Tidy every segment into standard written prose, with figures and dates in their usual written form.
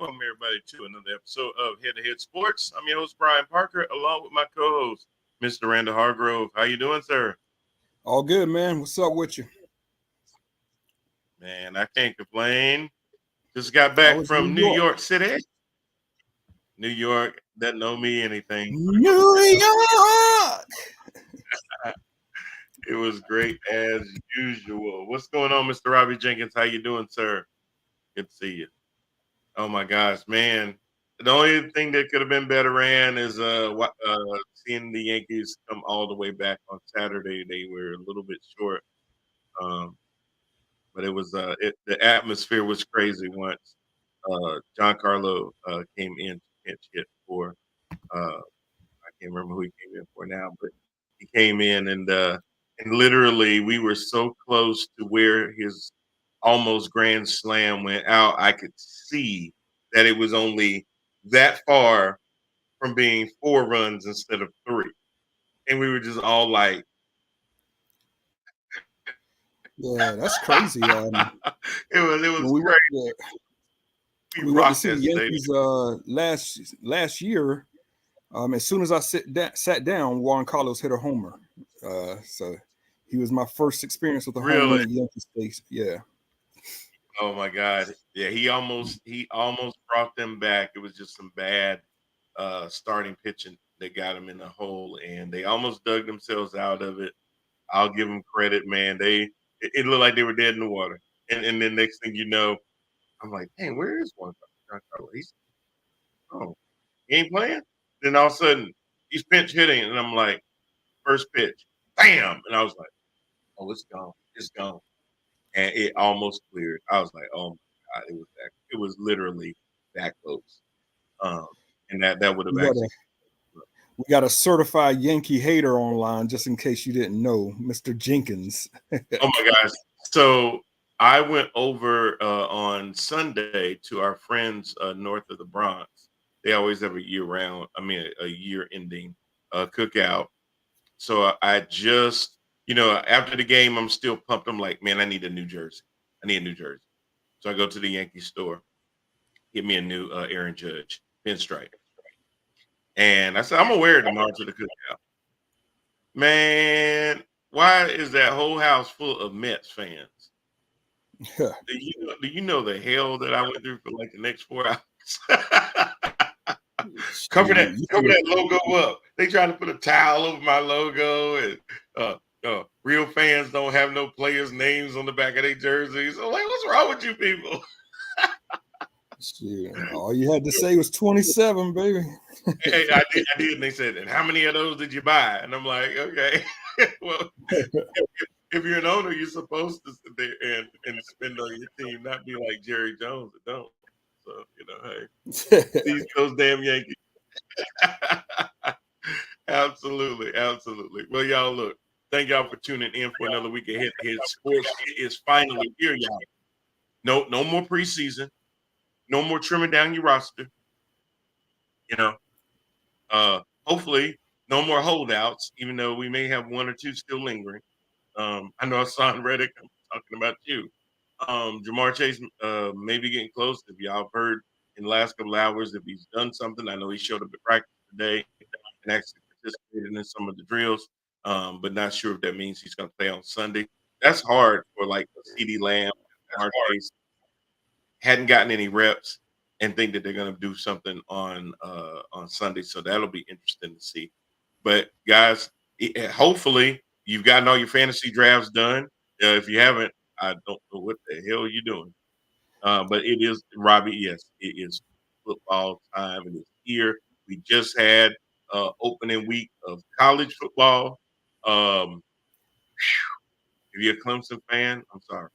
Welcome everybody to another episode of Head to Head Sports. I'm your host Brian Parker, along with my co-host Mr. Randall Hargrove. How you doing, sir? All good, man. What's up with you? Man, I can't complain. Just got How back was New from New York? York City. New York doesn't know me anything. New York. It was great as usual. What's going on, Mr. Robbie Jenkins? How you doing, sir? Good to see you. Oh my gosh, man! The only thing that could have been better, ran, is seeing the Yankees come all the way back on Saturday. They were a little bit short, um, but it was the atmosphere was crazy once John Carlo came in to pinch hit for I can't remember who he came in for now, but he came in and literally we were so close to where his almost grand slam went out. I could see that it was only that far from being 4 runs instead of 3, and we were just all like, Yeah, that's crazy. it was When we went, great. yeah, We we went to rocked see the that stadium. Yankees last year. As soon as I sat down, Juan Carlos hit a homer. So he was my first experience with a home Really. run at Yankee Stadium. Yeah, Oh my God. Yeah, he almost brought them back. It was just some bad starting pitching that got him in the hole, and they almost dug themselves out of it. I'll give them credit, man. It looked like they were dead in the water. And then next thing you know, I'm like, dang, where is one? Oh, he ain't playing? Then all of a sudden he's pinch hitting, and I'm like, first pitch, bam! And I was like, oh, it's gone. It's gone. And it almost cleared. I was like, oh my God, it was literally that close. Um, and that would have we got a actually. we got a certified Yankee hater online, just in case you didn't know, Mr. Jenkins. Oh my gosh! So I went over on Sunday to our friends north of the Bronx. They always have a year round. I mean, a year ending cookout. So I just, after the game, I'm still pumped. I'm like, man, I need a new jersey. I need a new jersey. So I go to the Yankee store, get me a new Aaron Judge pinstripe. And I said, I'm gonna wear it tomorrow to the cookout. Man, why is that whole house full of Mets fans? Do you know the hell that I went through for like the next 4 hours? cover that Shoot, cover that logo up. They trying to put a towel over my logo, and real fans don't have no players' names on the back of their jerseys. I'm like, what's wrong with you people? all you had to say was 27, baby. Hey, I did, and they said, and how many of those did you buy? And I'm like, okay, well, if you're an owner, you're supposed to sit there and spend on your team, not be like Jerry Jones that don't. So, hey, these those damn Yankees. Absolutely, absolutely. Well, y'all, look, thank y'all for tuning in for another week of Head to Head Sports. It is finally here, y'all. No more preseason. No more trimming down your roster. You know, hopefully, no more holdouts. Even though we may have one or two still lingering. I know I saw in Reddick. I'm talking about you. Jamar Chase may be getting close. If y'all have heard in the last couple of hours if he's done something, I know he showed up at practice today and actually participated in some of the drills, but not sure if that means he's going to play on Sunday. That's hard for like a CD Lamb, Jamar Chase hadn't gotten any reps and think that they're going to do something on Sunday. So that'll be interesting to see. But guys, hopefully you've gotten all your fantasy drafts done. If you haven't, I don't know what the hell you're doing. But it is, Robbie. Yes, it is football time. It is here. We just had opening week of college football. Um, if you're a Clemson fan, I'm sorry.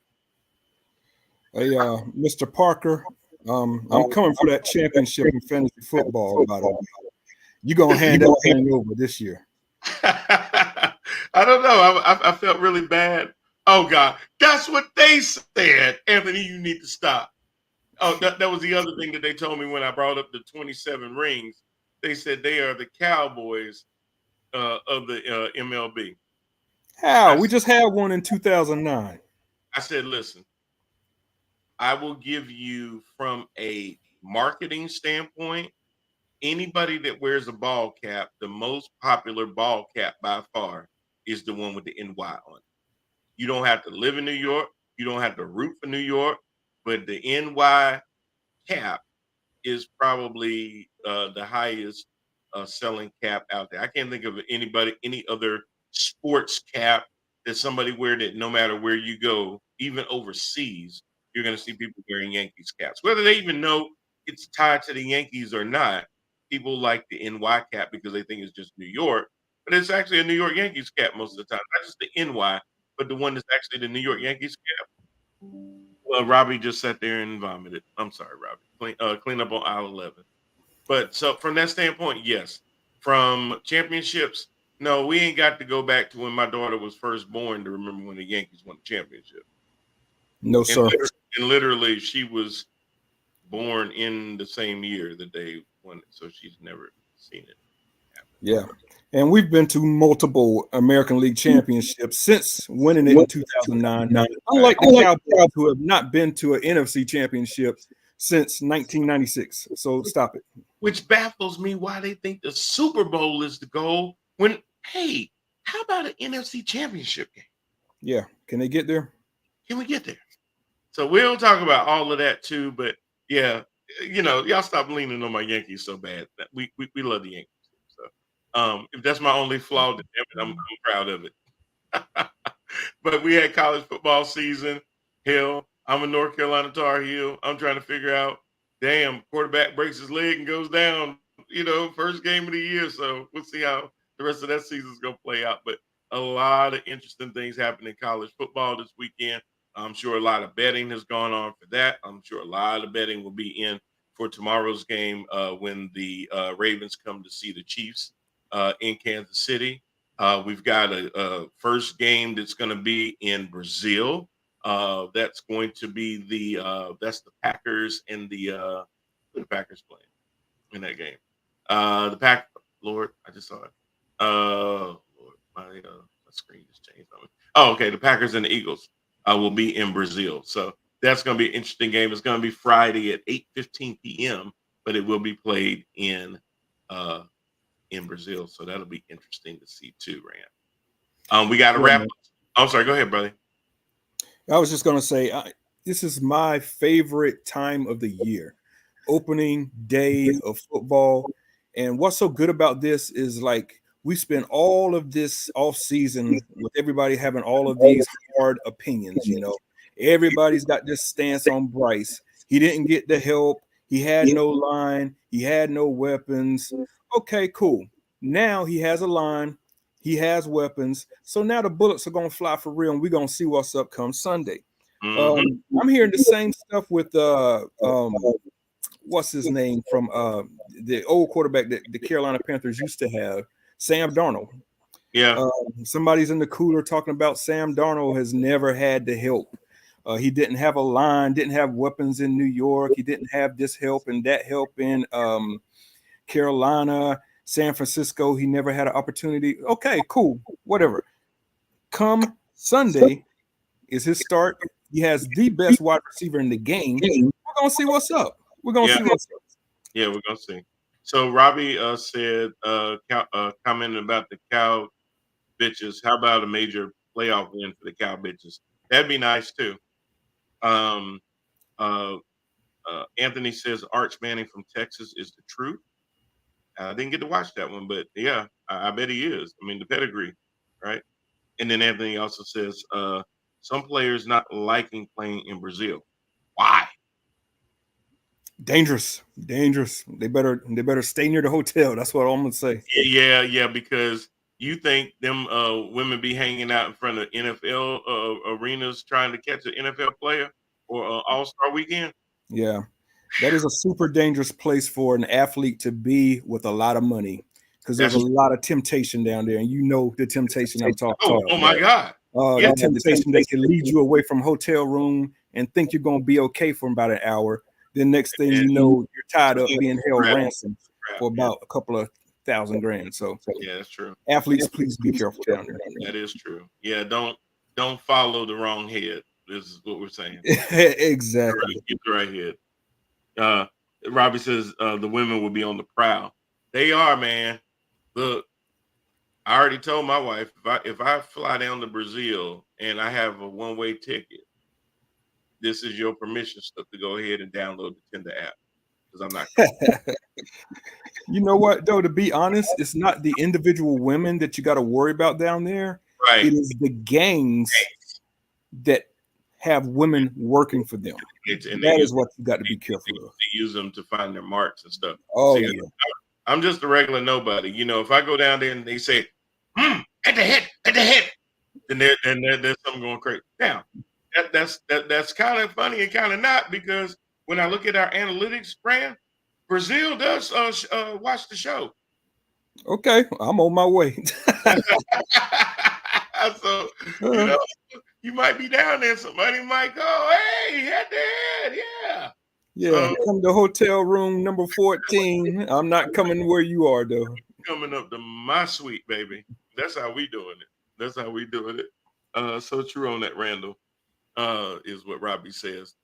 Hey, Mr. Parker, I'm coming for that championship in fantasy football, by the way. You're going to hand that thing over this year. I don't know. I felt really bad. Oh God, that's what they said. Anthony, you need to stop. Oh, that was the other thing that they told me when I brought up the 27 rings. They said they are the Cowboys of the MLB. How? I, We just had one in 2009. I said, listen, I will give you from a marketing standpoint, anybody that wears a ball cap, the most popular ball cap by far is the one with the NY on it. You don't have to live in New York. You don't have to root for New York, but the NY cap is probably the highest selling cap out there. I can't think of any other sports cap that somebody wear that no matter where you go, even overseas, you're going to see people wearing Yankees caps. Whether they even know it's tied to the Yankees or not, people like the NY cap because they think it's just New York, but it's actually a New York Yankees cap most of the time. Not just the NY, but the one that's actually the New York Yankees cap. Well, Robbie just sat there and vomited. I'm sorry, Robbie. Clean up on aisle 11. But so from that standpoint, yes. From championships, no, we ain't got to go back to when my daughter was first born to remember when the Yankees won the championship. No, sir. And literally, she was born in the same year that they won it, so she's never seen it happen. Yeah. And we've been to multiple American League championships since winning it in 2009. Unlike the Cowboys, who have not been to an NFC championship since 1996. So stop it. Which baffles me why they think the Super Bowl is the goal when, hey, how about an NFC championship game? Yeah. Can they get there? Can we get there? So we'll talk about all of that too. But yeah, y'all stop leaning on my Yankees so bad. We love the Yankees. So if that's my only flaw, then I'm proud of it. But we had college football season. Hell, I'm a North Carolina Tar Heel. I'm trying to figure out, damn, quarterback breaks his leg and goes down, first game of the year. So we'll see how the rest of that season is going to play out. But a lot of interesting things happen in college football this weekend. I'm sure a lot of betting has gone on for that. I'm sure a lot of betting will be in for tomorrow's game when the Ravens come to see the Chiefs in Kansas City. We've got a first game that's going to be in Brazil. That's going to be that's the Packers and the Packers playing in that game. Lord, I just saw it. Lord, my screen just changed on me. Oh, okay. The Packers and the Eagles will be in Brazil. So that's going to be an interesting game. It's going to be Friday at 8:15 p.m., but it will be played in Brazil. So that'll be interesting to see too, Rand. We got to wrap up. I'm sorry. Go ahead, brother. I was just going to say, this is my favorite time of the year, opening day of football. And what's so good about this is like we spend all of this off season with everybody having all of these hard opinions. Everybody's got this stance on Bryce. He didn't get the help. He had no line. He had no weapons. Okay, cool. Now he has a line. He has weapons. So now the bullets are going to fly for real, and we're going to see what's up come Sunday. Mm-hmm. I'm hearing the same stuff with what's his name from the old quarterback that the Carolina Panthers used to have, Sam Darnold. Yeah. Somebody's in the cooler talking about Sam Darnold has never had the help. He didn't have a line, didn't have weapons in New York. He didn't have this help and that help in Carolina, San Francisco. He never had an opportunity. Okay, cool, whatever. Come Sunday is his start. He has the best wide receiver in the game. We're going to see what's up. We're going to see what's up. Yeah, we're going to see. So Robbie said, commenting about the Cow bitches, how about a major playoff win for the Cow bitches? That'd be nice too. Anthony says Arch Manning from Texas is the truth. I didn't get to watch that one, but yeah, I bet he is. I mean, the pedigree, right? And then Anthony also says some players not liking playing in Brazil. Why? Dangerous. They better stay near the hotel. That's what I'm gonna say. Yeah, because you think them women be hanging out in front of NFL arenas trying to catch an NFL player or All-Star weekend? Yeah, that is a super dangerous place for an athlete to be with a lot of money because there's a lot of temptation down there, and the temptation I'm talking about. Oh my God. The temptation that can lead you away from hotel room and think you're going to be okay for about an hour. Then next thing you know, you're tied up being held ransom for about a couple of $1,000 So yeah, that's true. Athletes, please be careful down there. That is true. Yeah, don't follow the wrong head. This is what we're saying. Exactly. Get the right head. Robbie says the women will be on the prowl. They are, man. Look, I already told my wife if I fly down to Brazil and I have a one-way ticket, this is your permission slip to go ahead and download the Tinder app because I'm not coming. You know what, though, to be honest, it's not the individual women that you got to worry about down there. Right. It is the gangs that have women working for them. And That is what you got to be careful of. they use them to find their marks and stuff. Oh, See, yeah. I'm just a regular nobody. If I go down there and they say, at the head, then there's something going crazy. Now, that's kind of funny and kind of not because when I look at our analytics brand, Brazil does watch the show. Okay, I'm on my way. So, you know, you might be down there. Somebody might go, hey, head to head. Yeah. Yeah, come to hotel room number 14. I'm not coming where you are, though. Coming up to my suite, baby. That's how we doing it. That's how we doing it. So true on that, Randall, is what Robbie says.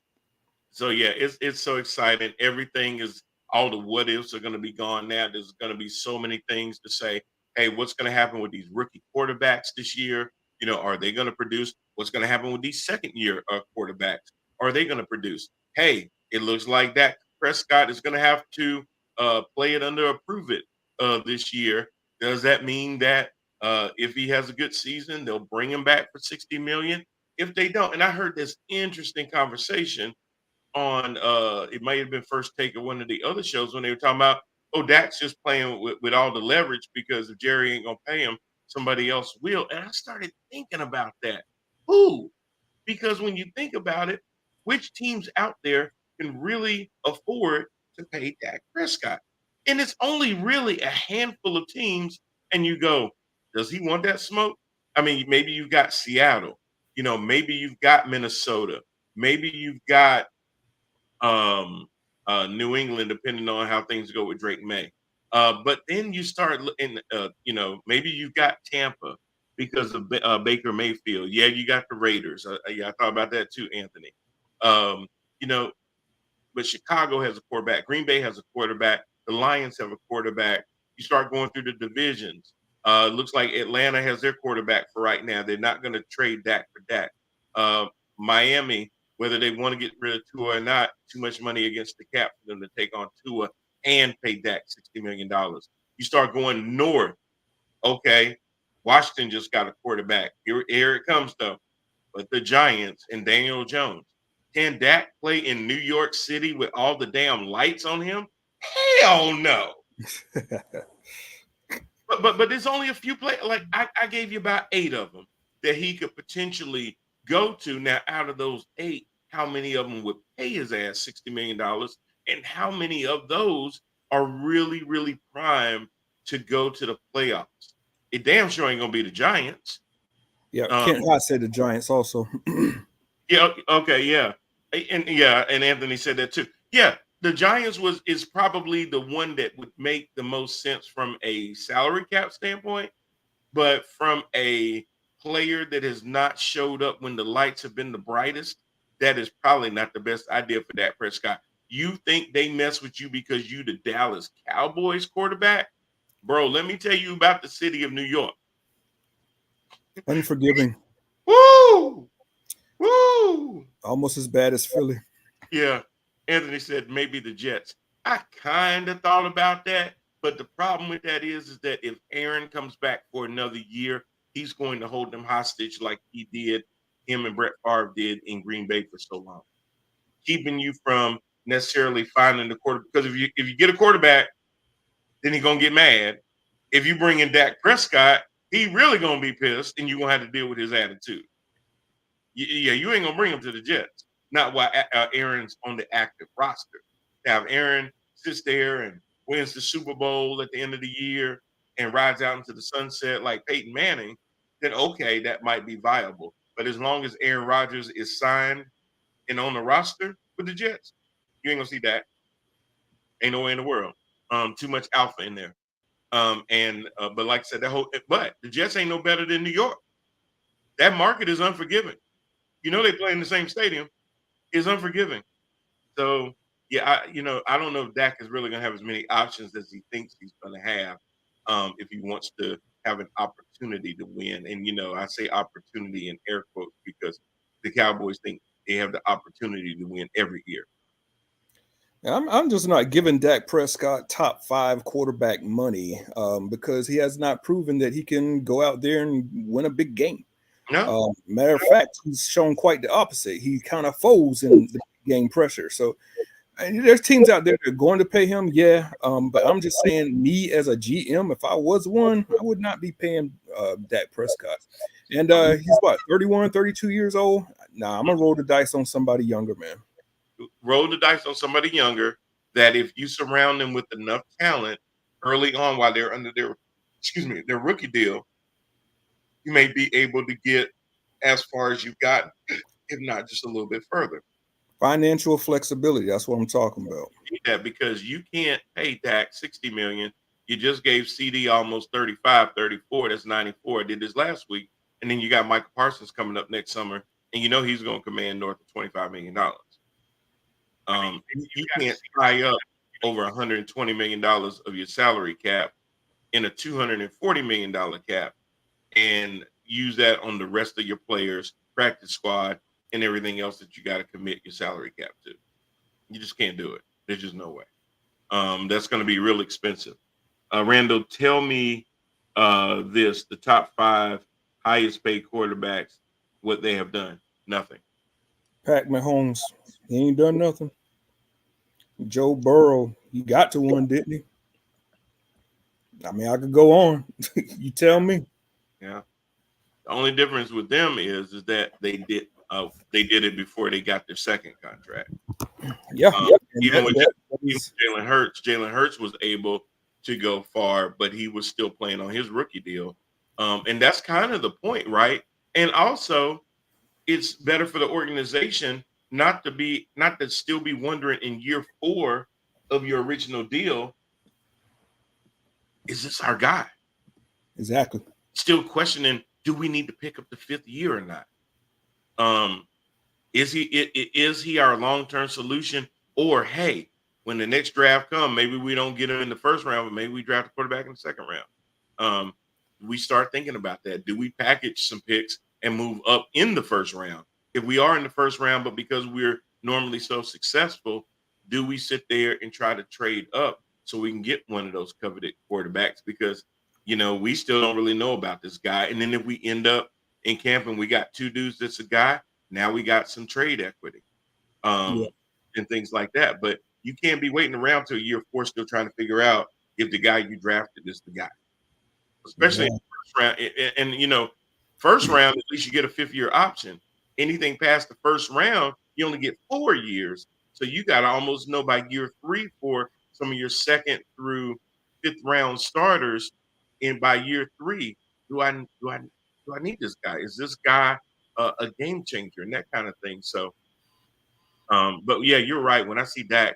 So yeah, it's so exciting. Everything is all the what ifs are going to be gone now. There's going to be so many things to say. Hey, what's going to happen with these rookie quarterbacks this year? Are they going to produce? What's going to happen with these second year quarterbacks? Are they going to produce? Hey, it looks like that Prescott is going to have to play it under a prove it this year. Does that mean that if he has a good season, they'll bring him back for 60 million? If they don't, and I heard this interesting conversation on it might have been First Take or one of the other shows when they were talking about, oh, Dak's just playing with all the leverage because if Jerry ain't gonna pay him, somebody else will. And I started thinking about that. Who? Because when you think about it, which teams out there can really afford to pay Dak Prescott? And it's only really a handful of teams. And you go, does he want that smoke? I mean, maybe you've got Seattle, maybe you've got Minnesota, maybe you've got New England, depending on how things go with Drake May. But then you start looking, maybe you've got Tampa because of Baker Mayfield. Yeah, you got the Raiders. Yeah, I thought about that too, Anthony. Um, you know, but Chicago has a quarterback. Green Bay has a quarterback. The Lions have a quarterback. You start going through the divisions. Looks like Atlanta has their quarterback for right now. They're not going to trade Dak for Dak. Uh, Miami, whether they want to get rid of Tua or not, too much money against the cap for them to take on Tua and pay Dak $60 million. You start going north. Okay, Washington just got a quarterback. Here it comes, though. But the Giants and Daniel Jones. Can Dak play in New York City with all the damn lights on him? Hell no. But there's only a few players. Like I gave you about 8 of them that he could potentially go to. Now, out of those 8, how many of them would pay his ass $60 million? And how many of those are really, really prime to go to the playoffs? It damn sure ain't gonna be the Giants. Yeah, can't I say the Giants also? Yeah, okay, yeah. And Anthony said that too. Yeah, the Giants is probably the one that would make the most sense from a salary cap standpoint, but from a player that has not showed up when the lights have been the brightest, that is probably not the best idea for Dak Prescott. You think they mess with you because you the Dallas Cowboys quarterback? Bro, let me tell you about the city of New York. Unforgiving. Woo! Woo! Almost as bad as Philly. Yeah. Anthony said maybe the Jets. I kind of thought about that, but the problem with that is that if Aaron comes back for another year, he's going to hold them hostage like him and Brett Favre did in Green Bay for so long, keeping you from necessarily finding the quarterback. Because if you get a quarterback, then he's gonna get mad. If you bring in Dak Prescott, he really gonna be pissed, and you're gonna have to deal with his attitude. Yeah, you ain't gonna bring him to the Jets. Not while Aaron's on the active roster. To have Aaron sits there and wins the Super Bowl at the end of the year and rides out into the sunset like Peyton Manning, then okay, that might be viable. But as long as Aaron Rodgers is signed and on the roster with the Jets, you ain't gonna see that. Ain't no way in the world. Too much alpha in there. But like I said, but the Jets ain't no better than New York. That market is unforgiving. They play in the same stadium. Is unforgiving. So Yeah, I don't know if Dak is really going to have as many options as he thinks he's going to have, if he wants to have an opportunity to win. And I say opportunity in air quotes because the Cowboys think they have the opportunity to win every year. I'm just not giving Dak Prescott top 5 quarterback money because he has not proven that he can go out there and win a big game. No, Matter of fact, he's shown quite the opposite. He kind of folds in the game pressure. So and there's teams out there that are going to pay him, yeah. But I'm just saying, me as a GM, if I was one, I would not be paying Dak Prescott. And he's what, 31, 32 years old? Nah, I'm gonna roll the dice on somebody younger, man. roll the dice on somebody younger that if you surround them with enough talent early on while they're under their rookie deal, you may be able to get as far as you got, if not just a little bit further. Financial flexibility, that's what I'm talking about. Need that because you can't pay Dak 60 million. You just gave CD almost 35, 34. That's 94. I did this last week. And then you got Michael Parsons coming up next summer, and he's going to command north of $25 million. You can't tie up over $120 million of your salary cap in a $240 million cap and use that on the rest of your players, practice squad, and everything else that you got to commit your salary cap to. You just can't do it. There's just no way. That's going to be real expensive. Randall, tell me the top 5 highest paid quarterbacks, what they have done. Nothing. Pat Mahomes, he ain't done nothing. Joe Burrow, he got to one, didn't he? I mean, I could go on. You tell me. Yeah. The only difference with them is that they did it before they got their second contract. Yeah. Even with Jalen Hurts was able to go far, but he was still playing on his rookie deal. And that's kind of the point, right? And also, it's better for the organization not to still be wondering in year 4 of your original deal, is this our guy? Exactly. Still questioning, do we need to pick up the 5th year or not? Is he our long-term solution? Or hey, when the next draft comes, maybe we don't get him in the first round, but maybe we draft a quarterback in the second round. We start thinking about that. Do we package some picks and move up in the first round? If we are in the first round, but because we're normally so successful, do we sit there and try to trade up so we can get one of those coveted quarterbacks? Because we still don't really know about this guy. And then if we end up in camp and we got 2 dudes that's a guy, now we got some trade equity and things like that. But you can't be waiting around till year 4 still trying to figure out if the guy you drafted is the guy. Especially in the first round. And first round, at least you get a 5th-year option. Anything past the first round, you only get 4 years. So you got to almost know by year 3 for some of your 2nd through 5th round starters. And by year 3, do I need this guy? Is this guy a game changer and that kind of thing? So, but yeah, you're right. When I see Dak,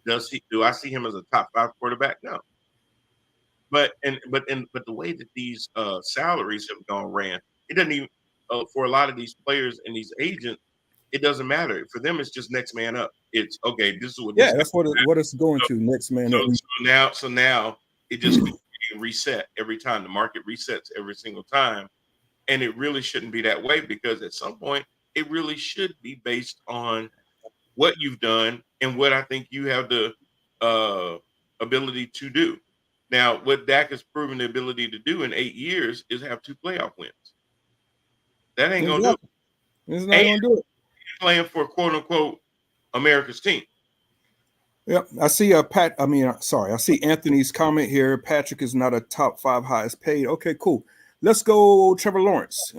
do I see him as a top 5 quarterback? No. But the way that these salaries have gone ran, it doesn't even for a lot of these players and these agents, it doesn't matter. For them, it's just next man up. It's okay. This is what this. Yeah, that's what it's going to next man up. So now it just reset every time. The market resets every single time, and it really shouldn't be that way because at some point it really should be based on what you've done and what I think you have the ability to do. Now, what Dak has proven the ability to do in 8 years is have 2 playoff wins. That ain't gonna do it. It's not gonna do it. He's playing for quote unquote America's team. Yeah, I see I see Anthony's comment here. Patrick is not a top 5 highest paid. Okay, cool. Let's go Trevor Lawrence.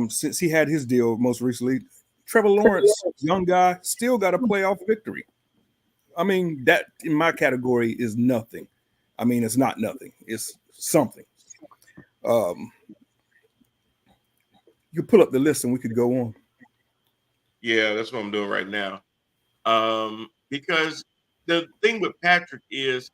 Since he had his deal most recently, Trevor Lawrence, young guy, still got a playoff victory. I mean, that in my category is nothing. I mean, it's not nothing. It's something. You pull up the list and we could go on. Yeah, that's what I'm doing right now. Because the thing with Patrick is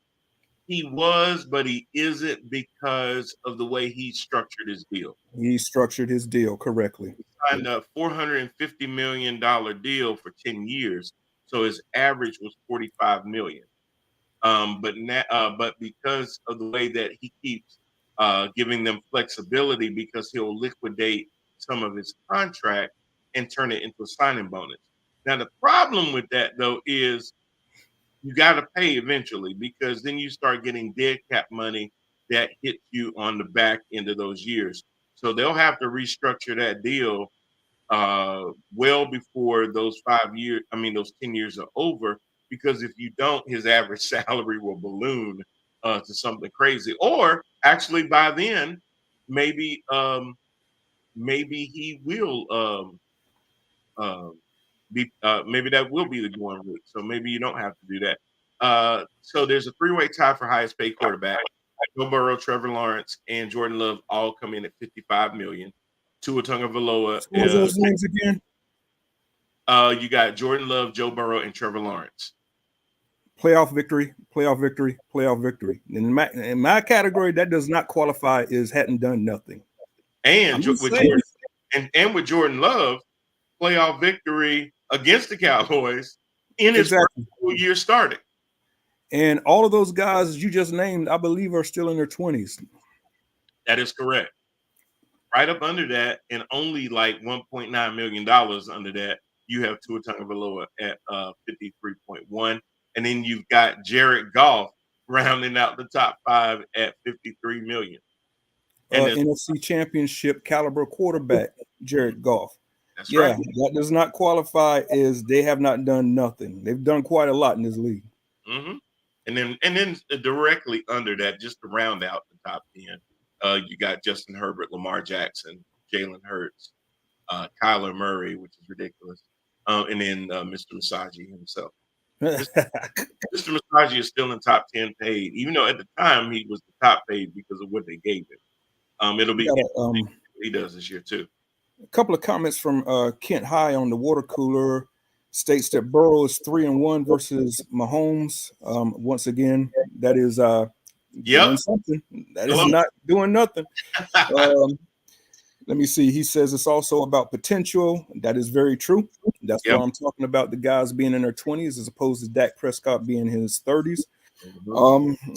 he was, but he isn't because of the way he structured his deal. He structured his deal correctly. He signed a $450 million deal for 10 years. so his average was 45 million. But because of the way that he keeps giving them flexibility, because he'll liquidate some of his contract and turn it into a signing bonus. Now the problem with that though is you got to pay eventually, because then you start getting dead cap money that hits you on the back end of those years. So they'll have to restructure that deal well before those 5 years, I mean, those 10 years are over, because if you don't, his average salary will balloon to something crazy. Or actually by then, maybe, maybe he will, maybe that will be the going route. So maybe you don't have to do that. So there's a three-way tie for highest paid quarterback. Joe Burrow, Trevor Lawrence, and Jordan Love all come in at 55 million. Tua Tagovailoa. What was those names again? You got Jordan Love, Joe Burrow, and Trevor Lawrence. Playoff victory, playoff victory, playoff victory. In my category, that does not qualify as hadn't done nothing. And with Jordan Love, playoff victory against the Cowboys in his first full year starting. And all of those guys you just named, I believe, are still in their 20s. That is correct. Right up under that, and only like $1.9 million under that, you have Tua Tagovailoa at 53.1. And then you've got Jared Goff rounding out the top five at 53 million. NFC Championship caliber quarterback, Jared Goff. That's right. That does not qualify as they have not done nothing. They've done quite a lot in this league. Mm-hmm. And then directly under that, just to round out the top 10, you got Justin Herbert, Lamar Jackson, Jalen Hurts, Kyler Murray, which is ridiculous, and then Mr. Masagi himself. Mr. Masagi is still in top 10 paid, even though at the time he was the top paid because of what they gave him. It'll be what he does this year too. A couple of comments from Kent High on the water cooler. States that Burrow is 3-1 versus Mahomes. Once again, that is doing something. That is not doing nothing. Let me see. He says it's also about potential. That is very true. That's why I'm talking about the guys being in their 20s as opposed to Dak Prescott being in his 30s.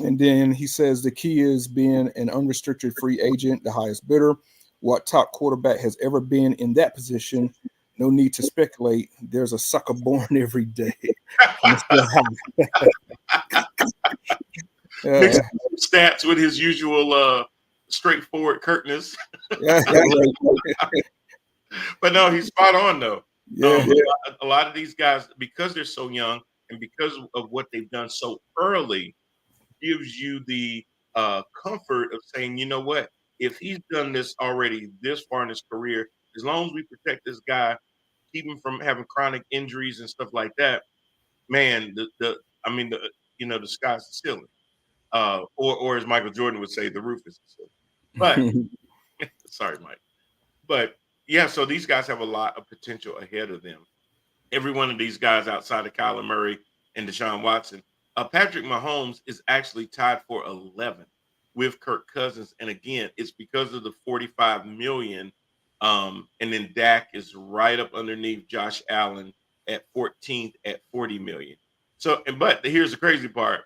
And then he says the key is being an unrestricted free agent, the highest bidder. What top quarterback has ever been in that position? No need to speculate. There's a sucker born every day. Stats with his usual straightforward curtness. But no, he's spot on though. A lot of these guys, because they're so young and because of what they've done so early, gives you the comfort of saying, you know what, if he's done this already this far in his career, as long as we protect this guy, keep him from having chronic injuries and stuff like that, man, the sky's the ceiling. Or as Michael Jordan would say, the roof is the ceiling. But sorry, Mike. But yeah, so these guys have a lot of potential ahead of them. Every one of these guys outside of Kyler Murray and Deshaun Watson, Patrick Mahomes is actually tied for 11 with Kirk Cousins. And again, it's because of the 45 million. And then Dak is right up underneath Josh Allen at 14th at 40 million. So, but here's the crazy part.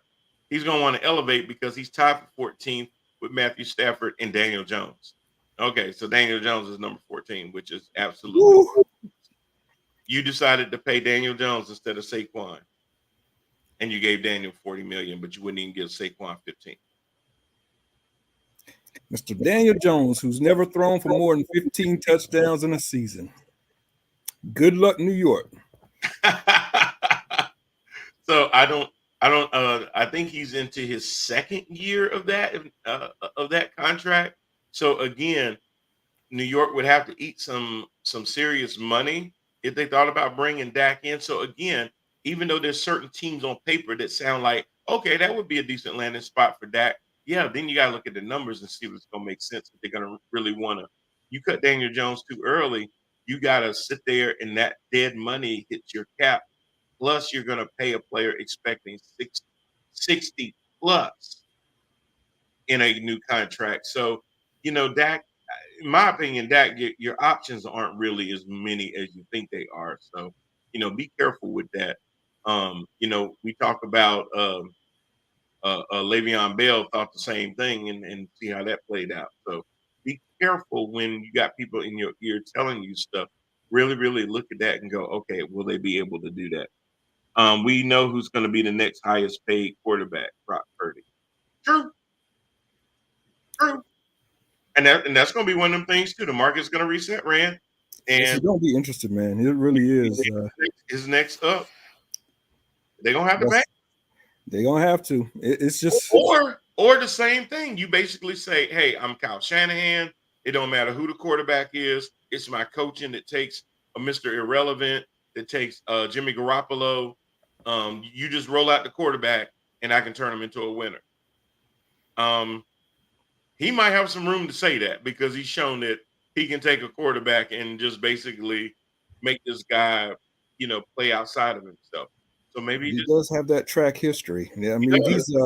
He's going to want to elevate because he's tied for 14th with Matthew Stafford and Daniel Jones. Okay, so Daniel Jones is number 14, which is absolutely. You decided to pay Daniel Jones instead of Saquon. And you gave Daniel 40 million, but you wouldn't even give Saquon 15. Mr. Daniel Jones, who's never thrown for more than 15 touchdowns in a season. Good luck, New York. So I think he's into his second year of that contract. So again, New York would have to eat some serious money if they thought about bringing Dak in. So again, even though there's certain teams on paper that sound like, okay, that would be a decent landing spot for Dak. Yeah, then you got to look at the numbers and see if it's going to make sense. If they're going to really want to. You cut Daniel Jones too early, you got to sit there and that dead money hits your cap. Plus, you're going to pay a player expecting 60 plus in a new contract. So, Dak, in my opinion, Dak, your options aren't really as many as you think they are. So, be careful with that. We talk about Le'Veon Bell thought the same thing, and see how that played out. So be careful when you got people in your ear telling you stuff. Really, really look at that and go, okay, will they be able to do that? We know who's going to be the next highest paid quarterback, Brock Purdy. True, true. And that's going to be one of them things too. The market's going to reset, Rand, This is and gonna be interesting, man. It really is. his next up, they're gonna have to pay. That's they're gonna have to. It's just Or the same thing. You basically say, "Hey, I'm Kyle Shanahan. It don't matter who the quarterback is. It's my coaching that takes a Mr. Irrelevant, that takes Jimmy Garoppolo. You just roll out the quarterback, and I can turn him into a winner." Um, he might have some room to say that because he's shown that he can take a quarterback and just basically make this guy, play outside of himself. So maybe he just does have that track history. Yeah, I he mean does. these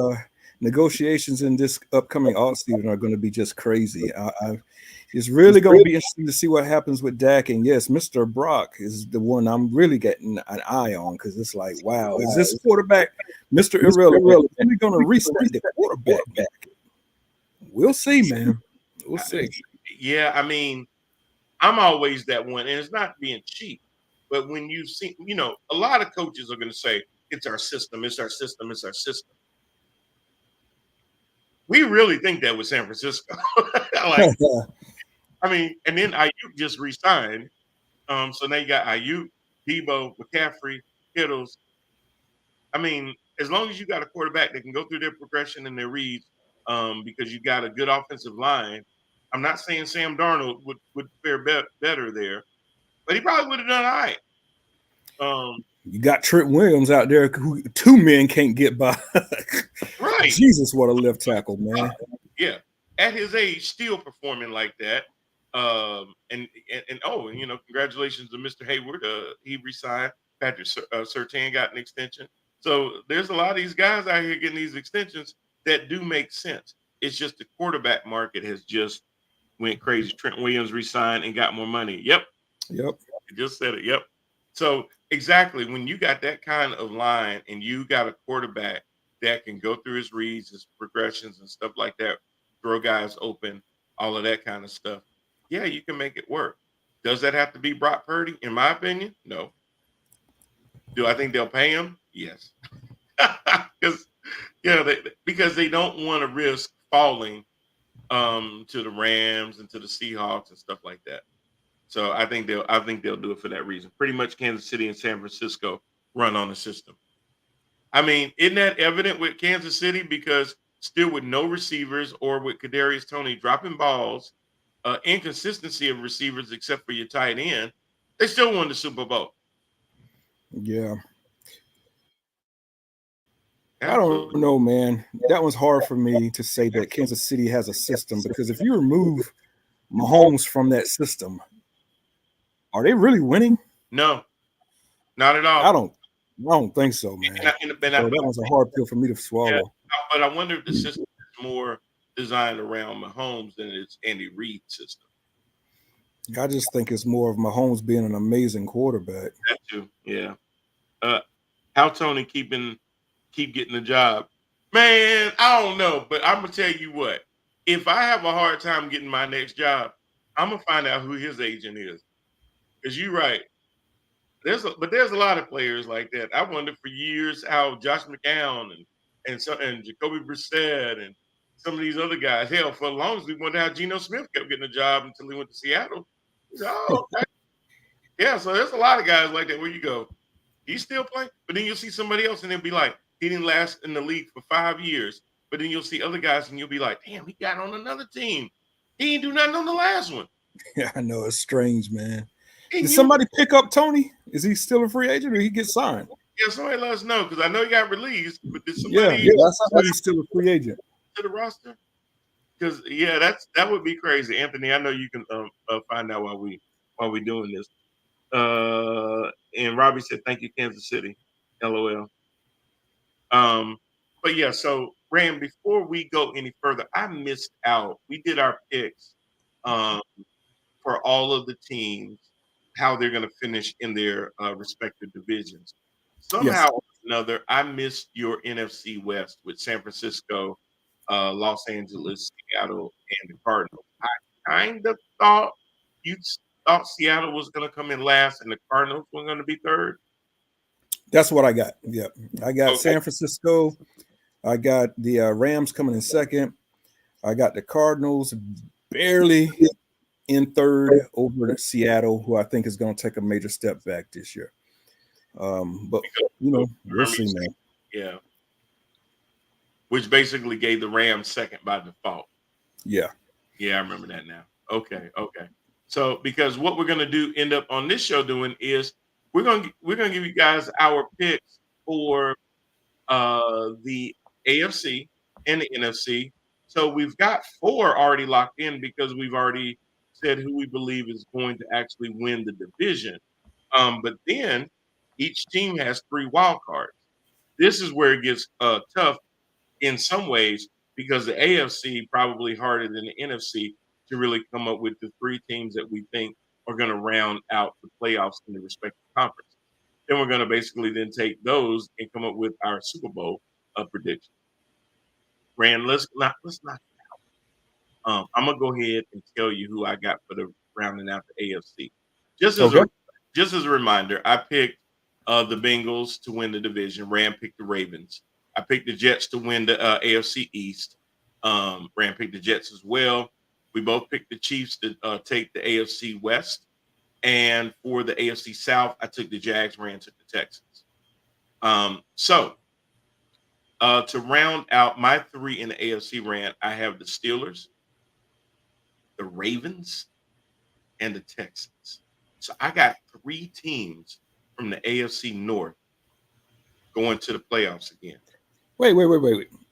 negotiations in this upcoming offseason are going to be just crazy. It's really going to be interesting to see what happens with Dak. And yes, Mr. Brock is the one I'm really getting an eye on because it's like, wow, is this quarterback, Mr. Irrelevant, really going to reset the quarterback back? We'll see, man. We'll see. Yeah, I mean, I'm always that one, and it's not being cheap. But when you see, a lot of coaches are going to say, "It's our system, it's our system, it's our system." We really think that with San Francisco. Like, I mean, and then Ayuk just resigned. So now you got Ayuk, Debo, McCaffrey, Kittles. I mean, as long as you got a quarterback that can go through their progression and their reads, because you got a good offensive line. I'm not saying Sam Darnold would fare better there, but he probably would have done all right. You got Trent Williams out there who two men can't get by. Right. Jesus, what a left tackle, man. Yeah. At his age, still performing like that. Congratulations to Mr. Hayward. He resigned. Patrick Surtain got an extension. So there's a lot of these guys out here getting these extensions that do make sense. It's just the quarterback market has just went crazy. Trent Williams resigned and got more money. Yep. Yep. You just said it. Yep. So exactly when you got that kind of line and you got a quarterback that can go through his reads, his progressions, and stuff like that, throw guys open, all of that kind of stuff. Yeah, you can make it work. Does that have to be Brock Purdy? In my opinion, no. Do I think they'll pay him? Yes. Because because they don't want to risk falling to the Rams and to the Seahawks and stuff like that. So I think they'll do it for that reason. Pretty much Kansas City and San Francisco run on the system. I mean, isn't that evident with Kansas City? Because still with no receivers or with Kadarius Toney dropping balls, inconsistency of receivers except for your tight end, they still won the Super Bowl. Yeah. I don't Absolutely. know, man. That one's hard for me to say that Kansas City has a system because if you remove Mahomes from that system, are they really winning? No, not at all. I don't. I don't think so, And man. I, and, and I, So that one's a hard pill for me to yeah, swallow. but I wonder if the system is more designed around Mahomes than it's Andy Reid's system. I just think it's more of Mahomes being an amazing quarterback. That too. Yeah. Uh, how Tony keep getting the job. Man, I don't know, but I'm gonna tell you what. If I have a hard time getting my next job, I'm gonna find out who his agent is. Because you're right. There's a lot of players like that. I wondered for years how Josh McCown and Jacoby Brissett and some of these other guys. Hell, for as long as we wondered how Geno Smith kept getting a job until he went to Seattle. He said, "Oh, okay, yeah." So there's a lot of guys like that. Where you go, he's still playing, but then you'll see somebody else and they'll be like, he didn't last in the league for 5 years. But then you'll see other guys and you'll be like, damn, he got on another team. He didn't do nothing on the last one. Yeah, I know it's strange, man. Did And you, somebody pick up Tony? Is he still a free agent or he get signed? yeah, somebody let us know because I know he got released, but did Yeah, somebody that's how he's still a free agent. to the roster? Because yeah, that would be crazy, Anthony. I know you can find out while we doing this. And Robbie said, "Thank you, Kansas City." LOL. Um, but yeah, so Rand, before we go any further, I missed out. We did our picks um, for all of the teams, how they're going to finish in their respective divisions. Somehow Yes. another, I missed your NFC West with San Francisco, Los Angeles, Seattle, and the Cardinals. I kind of thought you thought Seattle was going to come in last and the Cardinals were going to be third. That's what I got. Yep. I got Okay. San Francisco. I got the Rams coming in second. I got the Cardinals barely in third over Seattle, who I think is going to take a major step back this year. But we'll see, man. Yeah. Which basically gave the Rams second by default. Yeah. Yeah, I remember that now. Okay. So because what we're gonna do end up on this show doing is we're gonna give you guys our picks for the AFC and the NFC. So we've got 4 already locked in because we've already said who we believe is going to actually win the division. But then each team has 3 wild cards. This is where it gets tough in some ways because the AFC probably harder than the NFC to really come up with the 3 teams that we think are going to round out the playoffs in the respective conferences. Then we're going to basically then take those and come up with our Super Bowl prediction. Rand, let's not. I'm gonna go ahead and tell you who I got for the rounding out the AFC. Okay. Just as a reminder, I picked the Bengals to win the division. Rand picked the Ravens. I picked the Jets to win the AFC East. Rand picked the Jets as well. We both picked the Chiefs to take the AFC West. And for the AFC South, I took the Jags. Rand took the Texans. So to round out my 3 in the AFC, Rand, I have the Steelers, the Ravens, and the Texans. So I got 3 teams from the AFC North going to the playoffs again. Wait.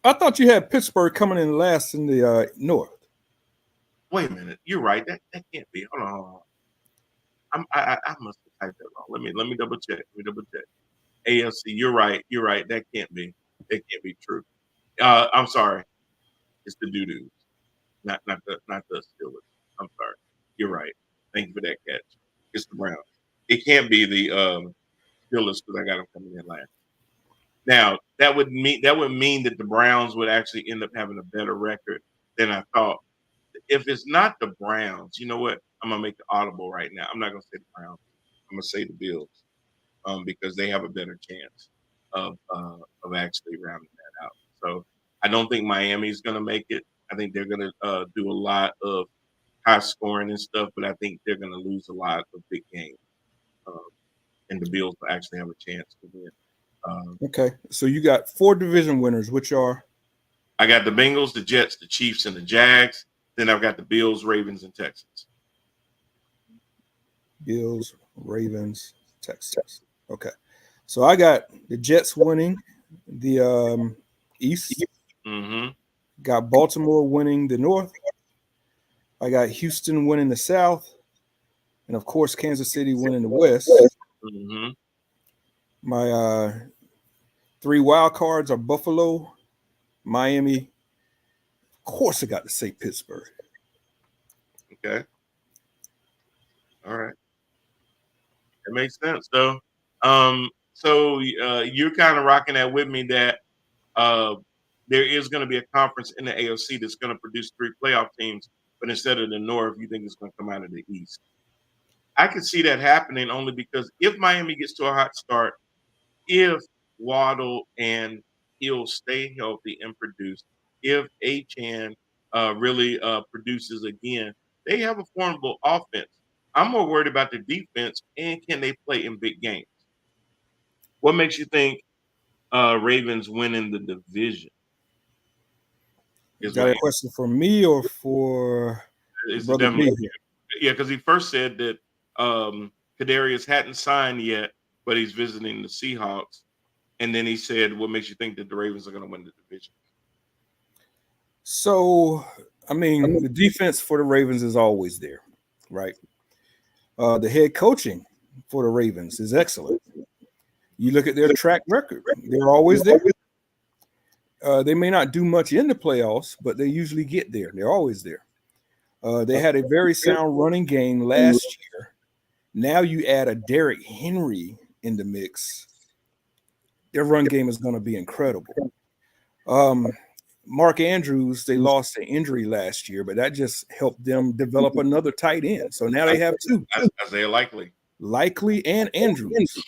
I thought you had Pittsburgh coming in last in the North. Wait a minute. You're right. That can't be. Hold on. I must have typed that wrong. Let me double check. AFC. You're right. That can't be. That can't be true. I'm sorry. It's the doo-doos, not the Steelers. I'm sorry. You're right. Thank you for that catch. It's the Browns. It can't be the Steelers because I got them coming in last. Now that would mean that the Browns would actually end up having a better record than I thought. If it's not the Browns, you know what? I'm gonna make the audible right now. I'm not gonna say the Browns. I'm gonna say the Bills, because they have a better chance of actually rounding that out. So I don't think Miami's gonna make it. I think they're gonna do a lot of high scoring and stuff, but I think they're gonna lose a lot of big games, um, and the Bills will actually have a chance to win. Okay. So you got 4 division winners, which are? I got the Bengals, the Jets, the Chiefs, and the Jags. Then I've got the Bills, Ravens, and Texans. Bills, Ravens, Texans. Okay. So I got the Jets winning the East. Mm-hmm. Got Baltimore winning the North. I got Houston winning the South. And of course, Kansas City winning the West. Mm-hmm. My 3 wild cards are Buffalo, Miami. Of course, I got to say Pittsburgh. Okay. All right. That makes sense, though. So you're kind of rocking that with me that there is going to be a conference in the AFC that's going to produce 3 playoff teams, but instead of the North, you think it's going to come out of the East. I could see that happening only because if Miami gets to a hot start, if Waddle and Hill stay healthy and produce, if Achane really produces again, they have a formidable offense. I'm more worried about their defense and can they play in big games. What makes you think Ravens winning the division? Is that a question for me or for Brother B here? Yeah, because he first said that Kadarius hadn't signed yet, but he's visiting the Seahawks. And then he said, what makes you think that the Ravens are going to win the division? So, I mean, the defense for the Ravens is always there, right? The head coaching for the Ravens is excellent. You look at their track record, they're always there. They may not do much in the playoffs, but they usually get there. They're always there. They had a very sound running game last year. Now you add a Derrick Henry in the mix. their run game is going to be incredible. Um, Mark Andrews, they lost to injury last year, but that just helped them develop another tight end. So now they have two, Isaiah Likely. Likely and Andrews.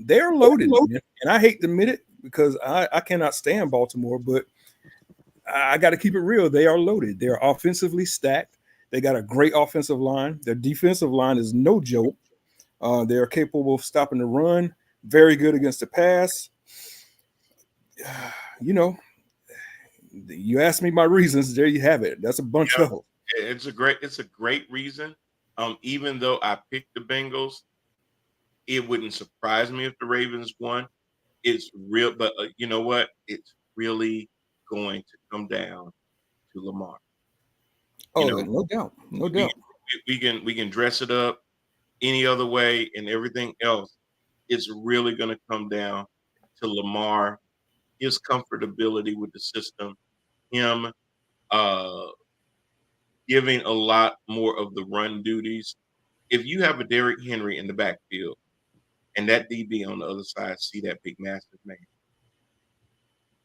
They're loaded, man. And I hate to admit it because I cannot stand Baltimore, but I got to keep it real. They are loaded. They're offensively stacked. They got a great offensive line. Their defensive line is no joke. They are capable of stopping the run, very good against the pass. You know, you asked me my reasons. There you have it. That's a bunch Yeah, of them. it's a great reason. Even though I picked the Bengals, it wouldn't surprise me if the Ravens won. It's real, but you know what? It's really going to come down to Lamar. You Oh, know, no doubt. No we doubt. we can dress it up any other way, and everything else is really going to come down to Lamar, his comfortability with the system, him uh, giving a lot more of the run duties. If you have a Derrick Henry in the backfield and that DB on the other side see that big massive man,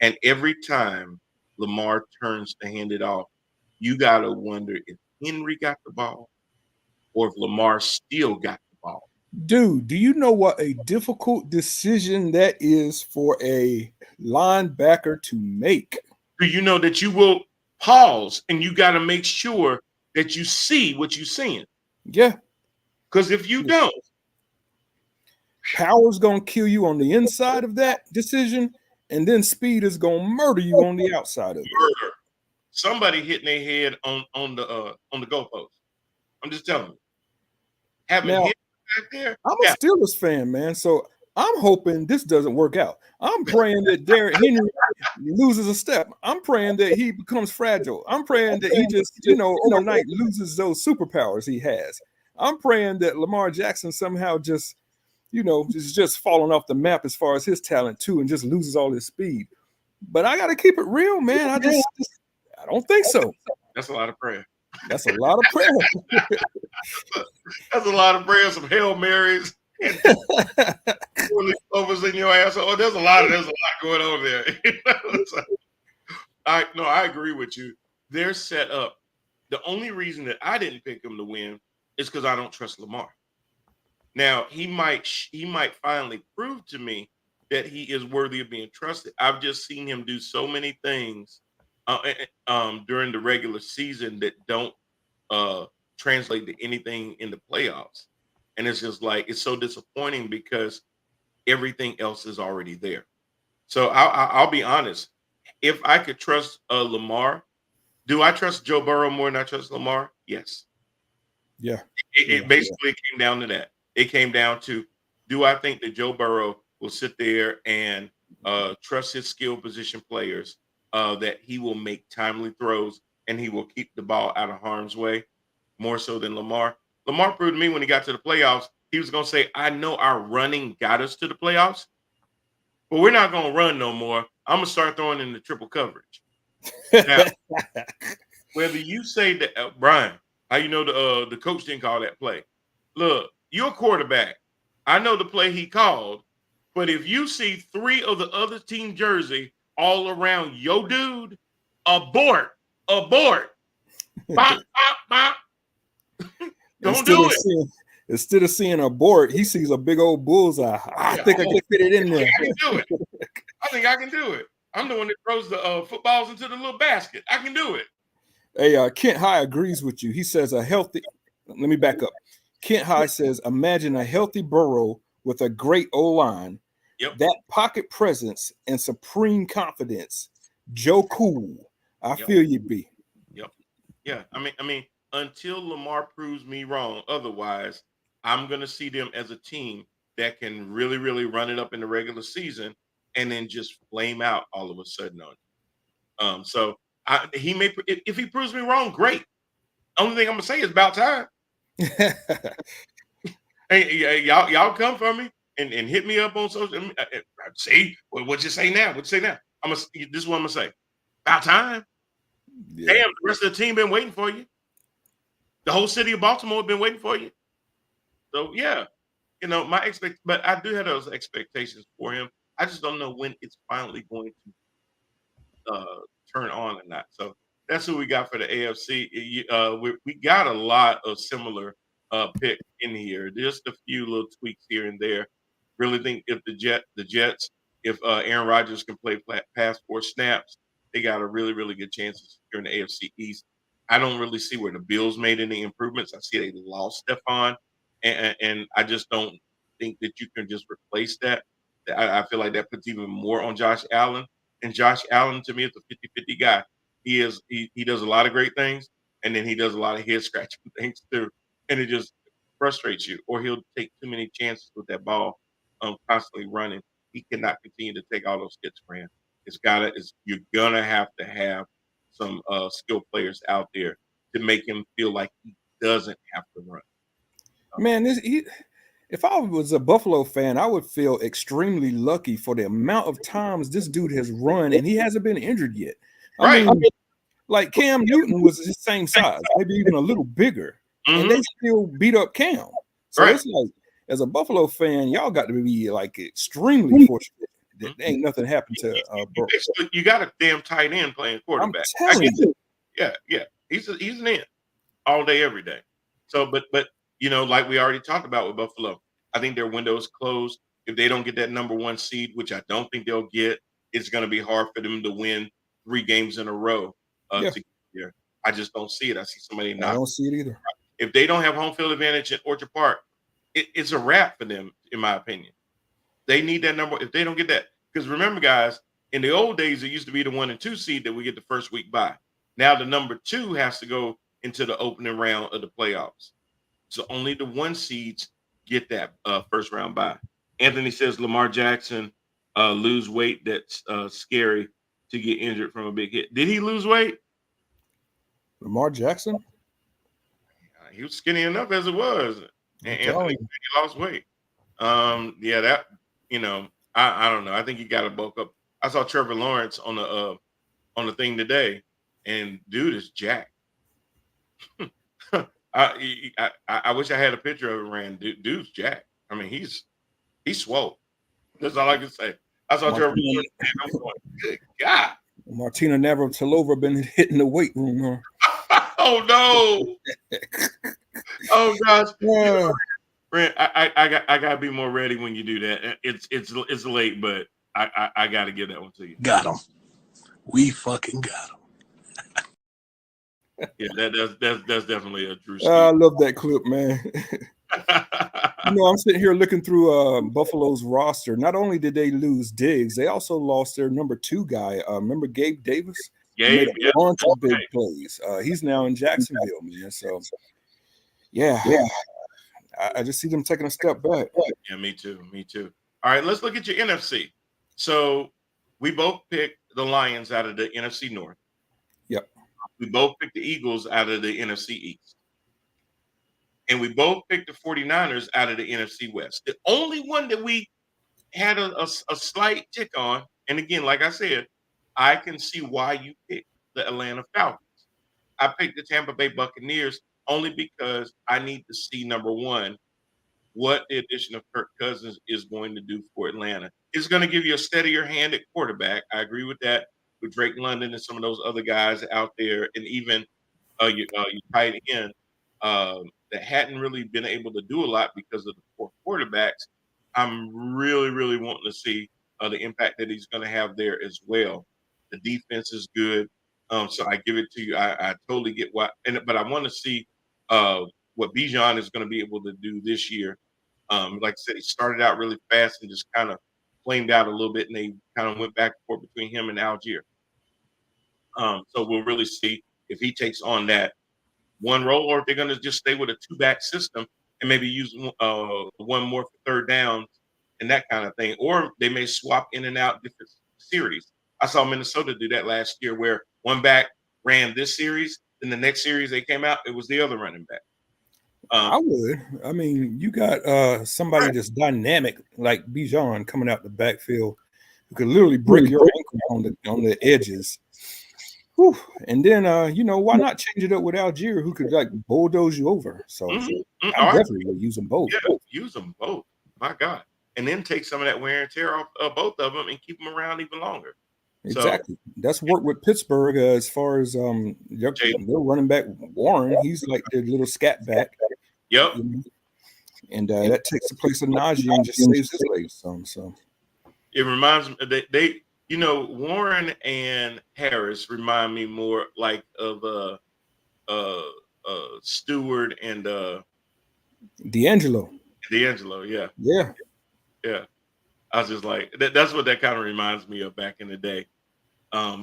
and every time Lamar turns to hand it off, you gotta wonder if Henry got the ball or if Lamar still got the ball. Dude, do you know what a difficult decision that is for a linebacker to make? Do you know that you will pause and you got to make sure that you see what you're seeing? Yeah. Because if you don't, Power's going to kill you on the inside of that decision, and then speed is going to murder you on the outside of it. murder. Somebody hitting their head on the goalpost. I'm just telling you. Having Now, hit back there, I'm a yeah, Steelers fan, man, so I'm hoping this doesn't work out. I'm praying that Derrick Henry loses a step. I'm praying that he becomes fragile. I'm praying that he just, overnight loses those superpowers he has. I'm praying that Lamar Jackson somehow just, is just falling off the map as far as his talent too, and just loses all his speed. But I got to keep it real, man. I don't think so. that's a lot of prayer. That's a lot of prayer. That's a lot of prayer, some Hail Marys and overs in your ass. Oh, there's a lot going on there. So, I agree with you. They're set up. The only reason that I didn't pick him to win is because I don't trust Lamar. Now he might finally prove to me that he is worthy of being trusted. I've just seen him do so many things during the regular season that don't uh, translate to anything in the playoffs, and it's just like it's so disappointing because everything else is already there. So I'll be honest. If I could trust Lamar, do I trust Joe Burrow more than I trust Lamar? Yes. Yeah. It basically came down to that. It came down to, do I think that Joe Burrow will sit there and trust his skill position players, that he will make timely throws and he will keep the ball out of harm's way more so than Lamar? Lamar proved to me when he got to the playoffs, he was going to say, I know our running got us to the playoffs, but we're not going to run no more. I'm going to start throwing in the triple coverage. Now, whether you say that, Brian, how you know the coach didn't call that play? Look, you're a quarterback. I know the play he called, but if you see three of the other team jersey all around yo dude, abort, abort, bop, bop, bop. Don't do it. Instead of seeing a board, he sees a big old bullseye. I think I can fit it in there. I can do it. I think I can do it. I'm the one that throws the footballs into the little basket. I can do it. Hey, Kent High agrees with you. He says let me back up. Kent High says, imagine a healthy Burrow with a great O-line, Yep. that pocket presence and supreme confidence. Joe Cool. I Yep. feel you, B. Yep. Yeah. I mean, until Lamar proves me wrong, otherwise, I'm gonna see them as a team that can really, really run it up in the regular season and then just flame out all of a sudden on it. So he may, if he proves me wrong, great. Only thing I'm gonna say is about time. Hey, y'all come for me and hit me up on social. See, what you say now? What you say now? This is what I'm gonna say. About time. Yeah. Damn, the rest of the team been waiting for you. The whole city of Baltimore been waiting for you. So yeah, my but I do have those expectations for him. I just don't know when it's finally going to turn on or not. So that's who we got for the AFC. We got a lot of similar picks in here. Just a few little tweaks here and there. Really think if the Jets, if Aaron Rodgers can play pass 4 snaps, they got a really, really good chance of securing the AFC East. I don't really see where the Bills made any improvements. I see they lost Stephon, and I just don't think that you can just replace that. I feel like that puts even more on Josh Allen. And Josh Allen to me is a 50-50 guy. He does a lot of great things, and then he does a lot of head scratching things too. And it just frustrates you. Or he'll take too many chances with that ball, constantly running. He cannot continue to take all those hits, Fran. You're gonna have to have some skilled players out there to make him feel like he doesn't have to run. Man, if I was a Buffalo fan, I would feel extremely lucky for the amount of times this dude has run and he hasn't been injured yet. I Right. mean, like Cam Newton was the same size, maybe even a little bigger, and they still beat up Cam. So Right. it's like, as a Buffalo fan, y'all got to be like extremely fortunate that ain't nothing happened to Burrow. You got a damn tight end playing I'm quarterback. telling you. Yeah. He's an end all day, every day. So, but like we already talked about with Buffalo, I think their window is closed. If they don't get that number 1 seed, which I don't think they'll get, it's going to be hard for them to win 3 games in a row. To get here. I just don't see it. I see somebody I don't see it either. If they don't have home field advantage at Orchard Park, it's a wrap for them, in my opinion. They need that number. If they don't get that, because remember, guys, in the old days, it used to be the 1 and 2 seed that we get the first week bye. Now the number 2 has to go into the opening round of the playoffs. So only the 1 seeds get that first round bye. Anthony says Lamar Jackson lose weight. That's scary to get injured from a big hit. Did he lose weight? Lamar Jackson? He was skinny enough as it was. And Anthony he lost weight. That I don't know. I think he got to bulk up. I saw Trevor Lawrence on the thing today, and dude is jacked. I wish I had a picture of him. Dude's jacked. I mean, he's swole. That's all I can say. I saw Trevor Lawrence, and I'm going, good God. Martina Navratilova been hitting the weight room, huh? Oh no! Oh gosh! Yeah. Brent, I gotta be more ready when you do that. It's late, but I gotta give that one to you. Got him. We fucking got him. Yeah, that's definitely a true. I love that clip, man. I'm sitting here looking through Buffalo's roster. Not only did they lose Diggs, they also lost their number 2 guy. Remember Gabe Davis? Gabe, made a bunch of big plays. He's now in Jacksonville, man. So, yeah. I just see them taking a step back. Yeah, me too. All right, let's look at your NFC. So we both picked the Lions out of the NFC North. Yep. We both picked the Eagles out of the NFC East. And we both picked the 49ers out of the NFC West. The only one that we had a slight tick on, and again, like I said, I can see why you picked the Atlanta Falcons. I picked the Tampa Bay Buccaneers only because I need to see, number 1, what the addition of Kirk Cousins is going to do for Atlanta. It's going to give you a steadier hand at quarterback. I agree with that, with Drake London and some of those other guys out there, and even your tight end that hadn't really been able to do a lot because of the poor quarterbacks. I'm really, really wanting to see the impact that he's going to have there as well. The defense is good. So I give it to you. I totally get but I want to see what Bijan is going to be able to do this year. Like I said, he started out really fast and just kind of flamed out a little bit, and they kind of went back and forth between him and Algier. So we'll really see if he takes on that one role, or if they're going to just stay with a 2-back system and maybe use one more for third downs and that kind of thing. Or they may swap in and out different series. I saw Minnesota do that last year, where one back ran this series, then the next series they came out, it was the other running back. I would. I mean, you got somebody that's dynamic like Bijan coming out the backfield who could literally break your ankle on the edges. Whew. And then why not change it up with Algier, who could like bulldoze you over? So I definitely would use them both. Yeah, use them both. My God. and then take some of that wear and tear off both of them and keep them around even longer. So, Exactly. That's work with Pittsburgh as far as their running back Warren. He's like their little scat back. yep. You know? And that takes the place of Najee and just saves his legs some. So It reminds me they Warren and Harris remind me more like of Stewart and D'Angelo. D'Angelo. Yeah, Yeah. yeah. I was just like that's what that kind of reminds me of back in the day.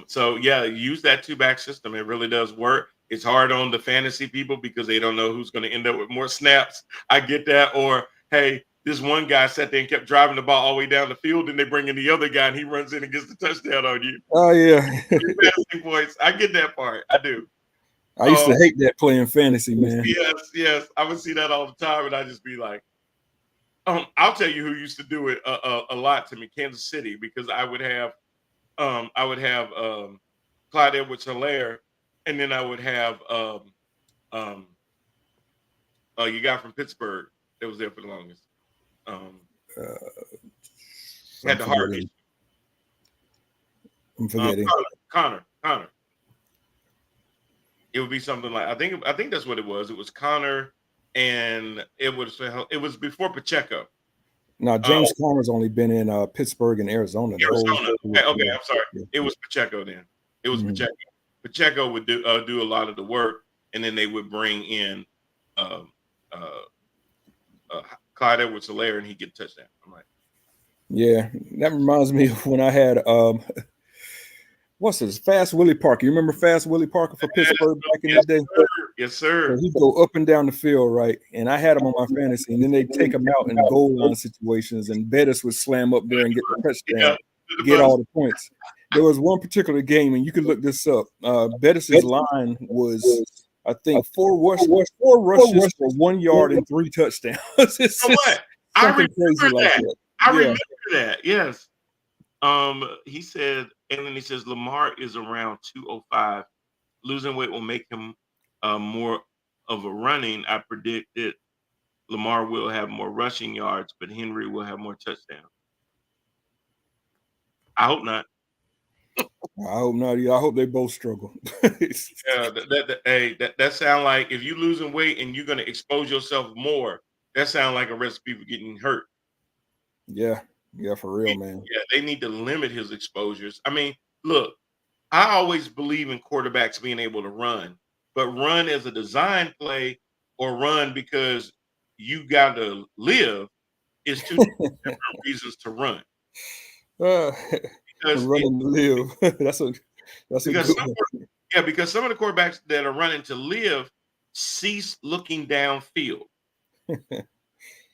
So yeah, use that two-back system. It really does work. It's hard on the fantasy people because they don't know who's going to end up with more snaps. I get that. Or hey, this one guy sat there and kept driving the ball all the way down the field, and they bring in the other guy, and he runs in and gets the touchdown on you. Oh yeah. Your fantasy points. I get that part. I do. I used to hate that playing fantasy, man. Yes. I would see that all the time, and I'd just be like, I'll tell you who used to do it a lot to me, Kansas City, because I would have Clyde Edwards-Helaire, and then I would have you got from Pittsburgh that was there for the longest. Had the heart issue. I'm forgetting. Connor. It would be something like I think that's what it was. It was Connor, and it was before Pacheco. No, James Conner's only been in Pittsburgh and Arizona. Okay, I'm sorry. Yeah. It was Pacheco then. It was Pacheco. Pacheco would do a lot of the work, and then they would bring in Clyde Edwards-Helaire, and he'd get a touchdown. I'm like, yeah, that reminds me of when I had what's this? Fast Willie Parker. You remember Fast Willie Parker for Pittsburgh back in the day? Sir. Yes, sir. So he'd go up and down the field, right? And I had him on my fantasy, and then they'd take him out in goal line situations, and Bettis would slam up there and get the touchdown, get all the points. There was one particular game, and you could look this up. Bettis's line was, I think, four rushes for 1 yard and 3 touchdowns. It's what? I remember that. Like that. I remember that. Yes. He said, and then he says Lamar is around 205. Losing weight will make him more of a running. I predicted Lamar will have more rushing yards, but Henry will have more touchdowns. I hope not. I hope not. I hope they both struggle. Yeah, that sound like if you're losing weight and you're going to expose yourself more, that sounds like a recipe for getting hurt. Yeah, for real, man. Yeah, they need to limit his exposures. I mean, look, I always believe in quarterbacks being able to run, but run as a design play or run because you got to live is two different reasons to run. Because running to live. that's a good one. Yeah, because some of the quarterbacks that are running to live cease looking downfield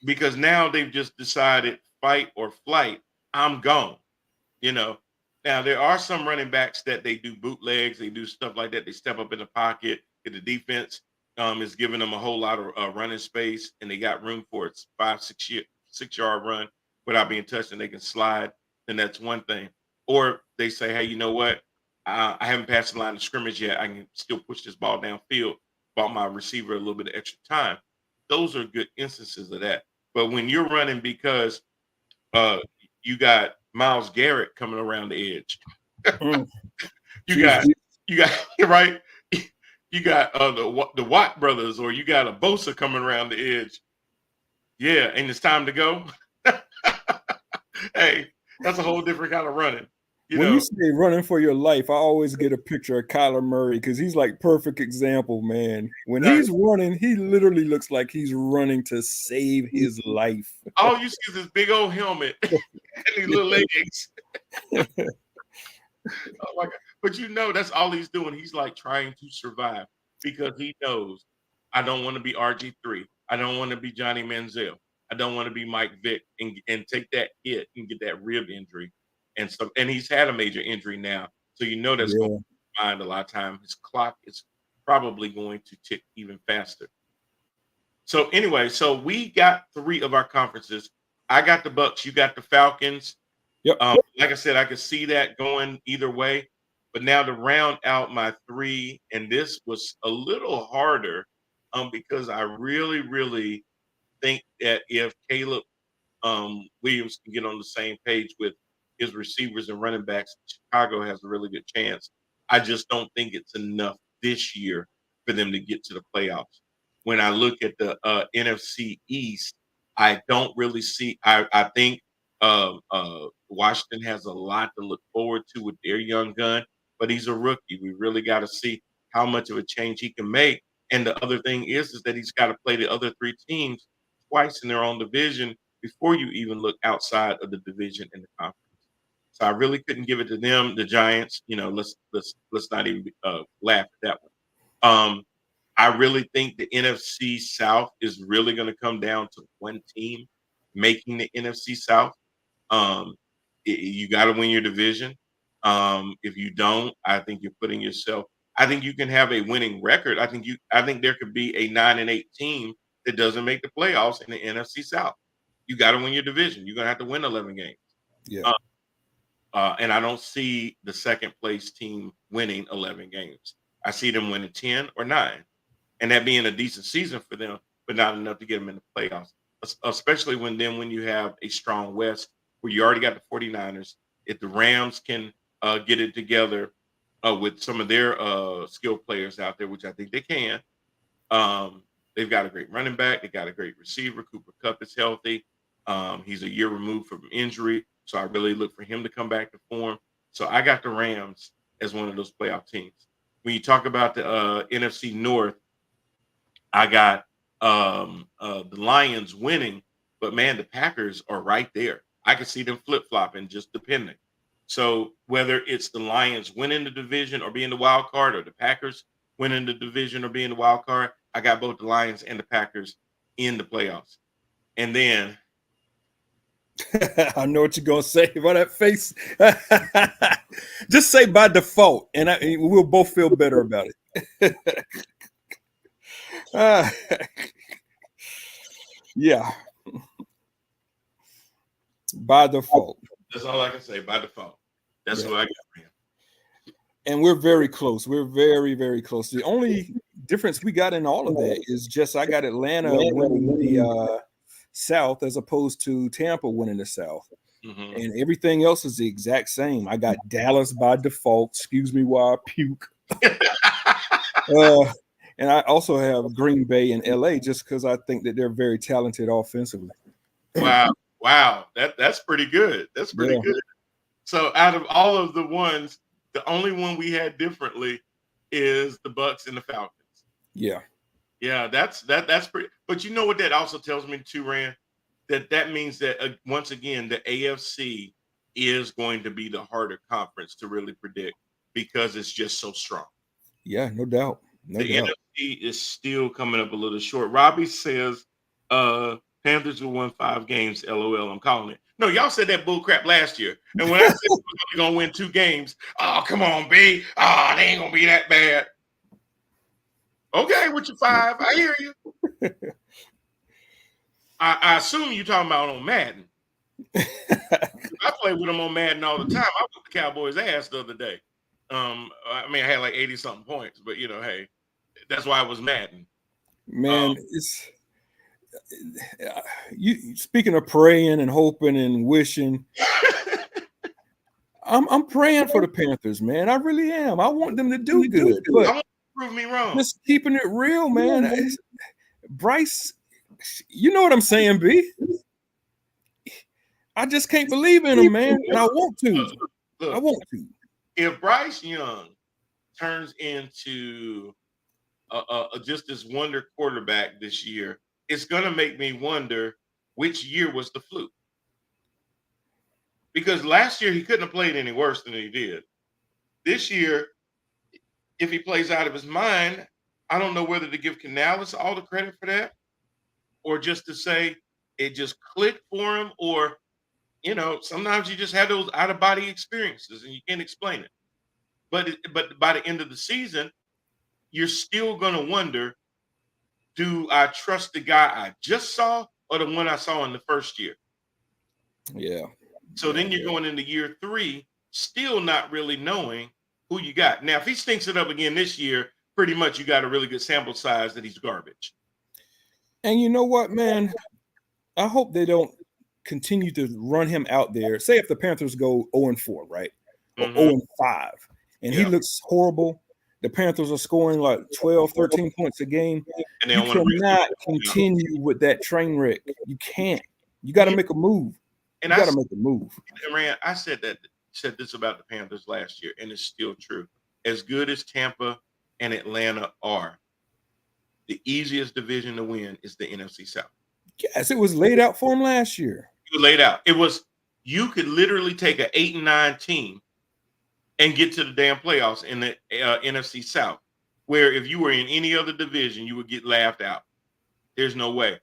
because now they've just decided fight or flight. I'm gone. Now there are some running backs that they do bootlegs, they do stuff like that. They step up in the pocket. The defense is giving them a whole lot of running space, and they got room for it. 5-6 yard run without being touched, and they can slide. Then that's one thing. Or they say, hey, you know what? I haven't passed the line of scrimmage yet. I can still push this ball downfield, bought my receiver a little bit of extra time. Those are good instances of that. But when you're running because you got Myles Garrett coming around the edge, you got right. You got the Watt brothers, or you got a Bosa coming around the edge. Yeah, and it's time to go. Hey, that's a whole different kind of running. You say running for your life, I always get a picture of Kyler Murray because he's like perfect example, man. When he's running, he literally looks like he's running to save his life. All you see is this big old helmet and these little leggings. Oh my God. But that's all he's doing. He's like trying to survive because he knows I don't want to be RG3. I don't want to be Johnny Manziel. I don't want to be Mike Vick and take that hit and get that rib injury. And he's had a major injury now. So that's going to mind a lot of time. His clock is probably going to tick even faster. So anyway, we got 3 of our conferences. I got the Bucks, you got the Falcons. Yep. Like I said, I could see that going either way. But now to round out my 3, and this was a little harder because I really, really think that if Caleb Williams can get on the same page with his receivers and running backs, Chicago has a really good chance. I just don't think it's enough this year for them to get to the playoffs. When I look at the NFC East, I don't really see. I think Washington has a lot to look forward to with their young gun, but he's a rookie. We really got to see how much of a change he can make. And the other thing is that he's got to play the other three teams twice in their own division before you even look outside of the division in the conference. So I really couldn't give it to them, the Giants. Let's not even laugh at that one. I really think the NFC South is really going to come down to one team making the NFC South. Um, you got to win your division. If you don't, I think you're putting yourself. I think you can have a winning record. I think there could be a 9-8 team that doesn't make the playoffs in the NFC South. You got to win your division. You're gonna have to win 11 games. Yeah. And I don't see the second place team winning 11 games. I see them winning 10 or 9, and that being a decent season for them, but not enough to get them in the playoffs. Especially when you have a strong West where you already got the 49ers. If the Rams can get it together with some of their skilled players out there, which I think they can, they've got a great running back. They got a great receiver. Cooper Kupp is healthy. He's a year removed from injury, so I really look for him to come back to form. So I got the Rams as one of those playoff teams. When you talk about the NFC North, I got the Lions winning, but man, the Packers are right there. I could see them flip-flopping, just depending. So whether it's the Lions winning the division or being the wild card, or the Packers winning the division or being the wild card, I got both the Lions and the Packers in the playoffs. And then I know what you're gonna say about that face. Just say by default, and we'll both feel better about it. Yeah, by default. That's all I can say. By default, that's what I got, man. And we're very close. We're very, very close. The only difference we got in all of that is just I got Atlanta winning the South as opposed to Tampa winning the South. Mm-hmm. And everything else is the exact same. I got Dallas by default. Excuse me while I puke. And I also have Green Bay and LA just because I think that they're very talented offensively. Wow. That's pretty good. That's pretty good. So out of all of the ones, the only one we had differently is the Bucks and the Falcons. Yeah. Yeah, that's pretty. But you know what that also tells me too, Rand? That means that once again, the AFC is going to be the harder conference to really predict because it's just so strong. Yeah, no doubt. The NFC is still coming up a little short. Robbie says Panthers will win 5 games. LOL, I'm calling it. No, y'all said that bull crap last year. And when I said we're going to win 2 games, oh, come on, B. Oh, they ain't going to be that bad. Okay, with your 5. I hear you. I assume you're talking about on Madden. I play with them on Madden all the time. I whipped the Cowboys' ass the other day. I had like 80-something points, but, hey, that's why it was Madden. Man, it's you speaking of praying and hoping and wishing. I'm praying for the Panthers, man. I really am. I want them to do good. But I want to prove me wrong. Just keeping it real, man. Bryce, you know what I'm saying, B? I just can't believe in him, man. And I want to. Look, I want to. If Bryce Young turns into just this wonder quarterback this year, it's going to make me wonder which year was the fluke. Because last year he couldn't have played any worse than he did. This year, if he plays out of his mind, I don't know whether to give Canales all the credit for that or just to say it just clicked for him, or, sometimes you just have those out-of-body experiences and you can't explain it. But by the end of the season, you're still going to wonder, do I trust the guy I just saw or the one I saw in the first year? Yeah. So then you're going into year 3, still not really knowing who you got. Now, if he stinks it up again this year, pretty much you got a really good sample size that he's garbage. And you know what, man? I hope they don't continue to run him out there, say if the Panthers go 0-4, right? Or Mhm. 0-5, and he Yeah. looks horrible, the Panthers are scoring like 12, 13 points a game. And they You don't want to cannot bring continue with that train wreck. You can't. You got to make a move. And You got to make a move. Rand, I said this about the Panthers last year, and it's still true. As good as Tampa and Atlanta are, the easiest division to win is the NFC South. Yes, it was laid out for him last year. It was laid out. It was, you could literally take an 8-9 team and get to the damn playoffs in the NFC South, where if you were in any other division, you would get laughed out. There's no way.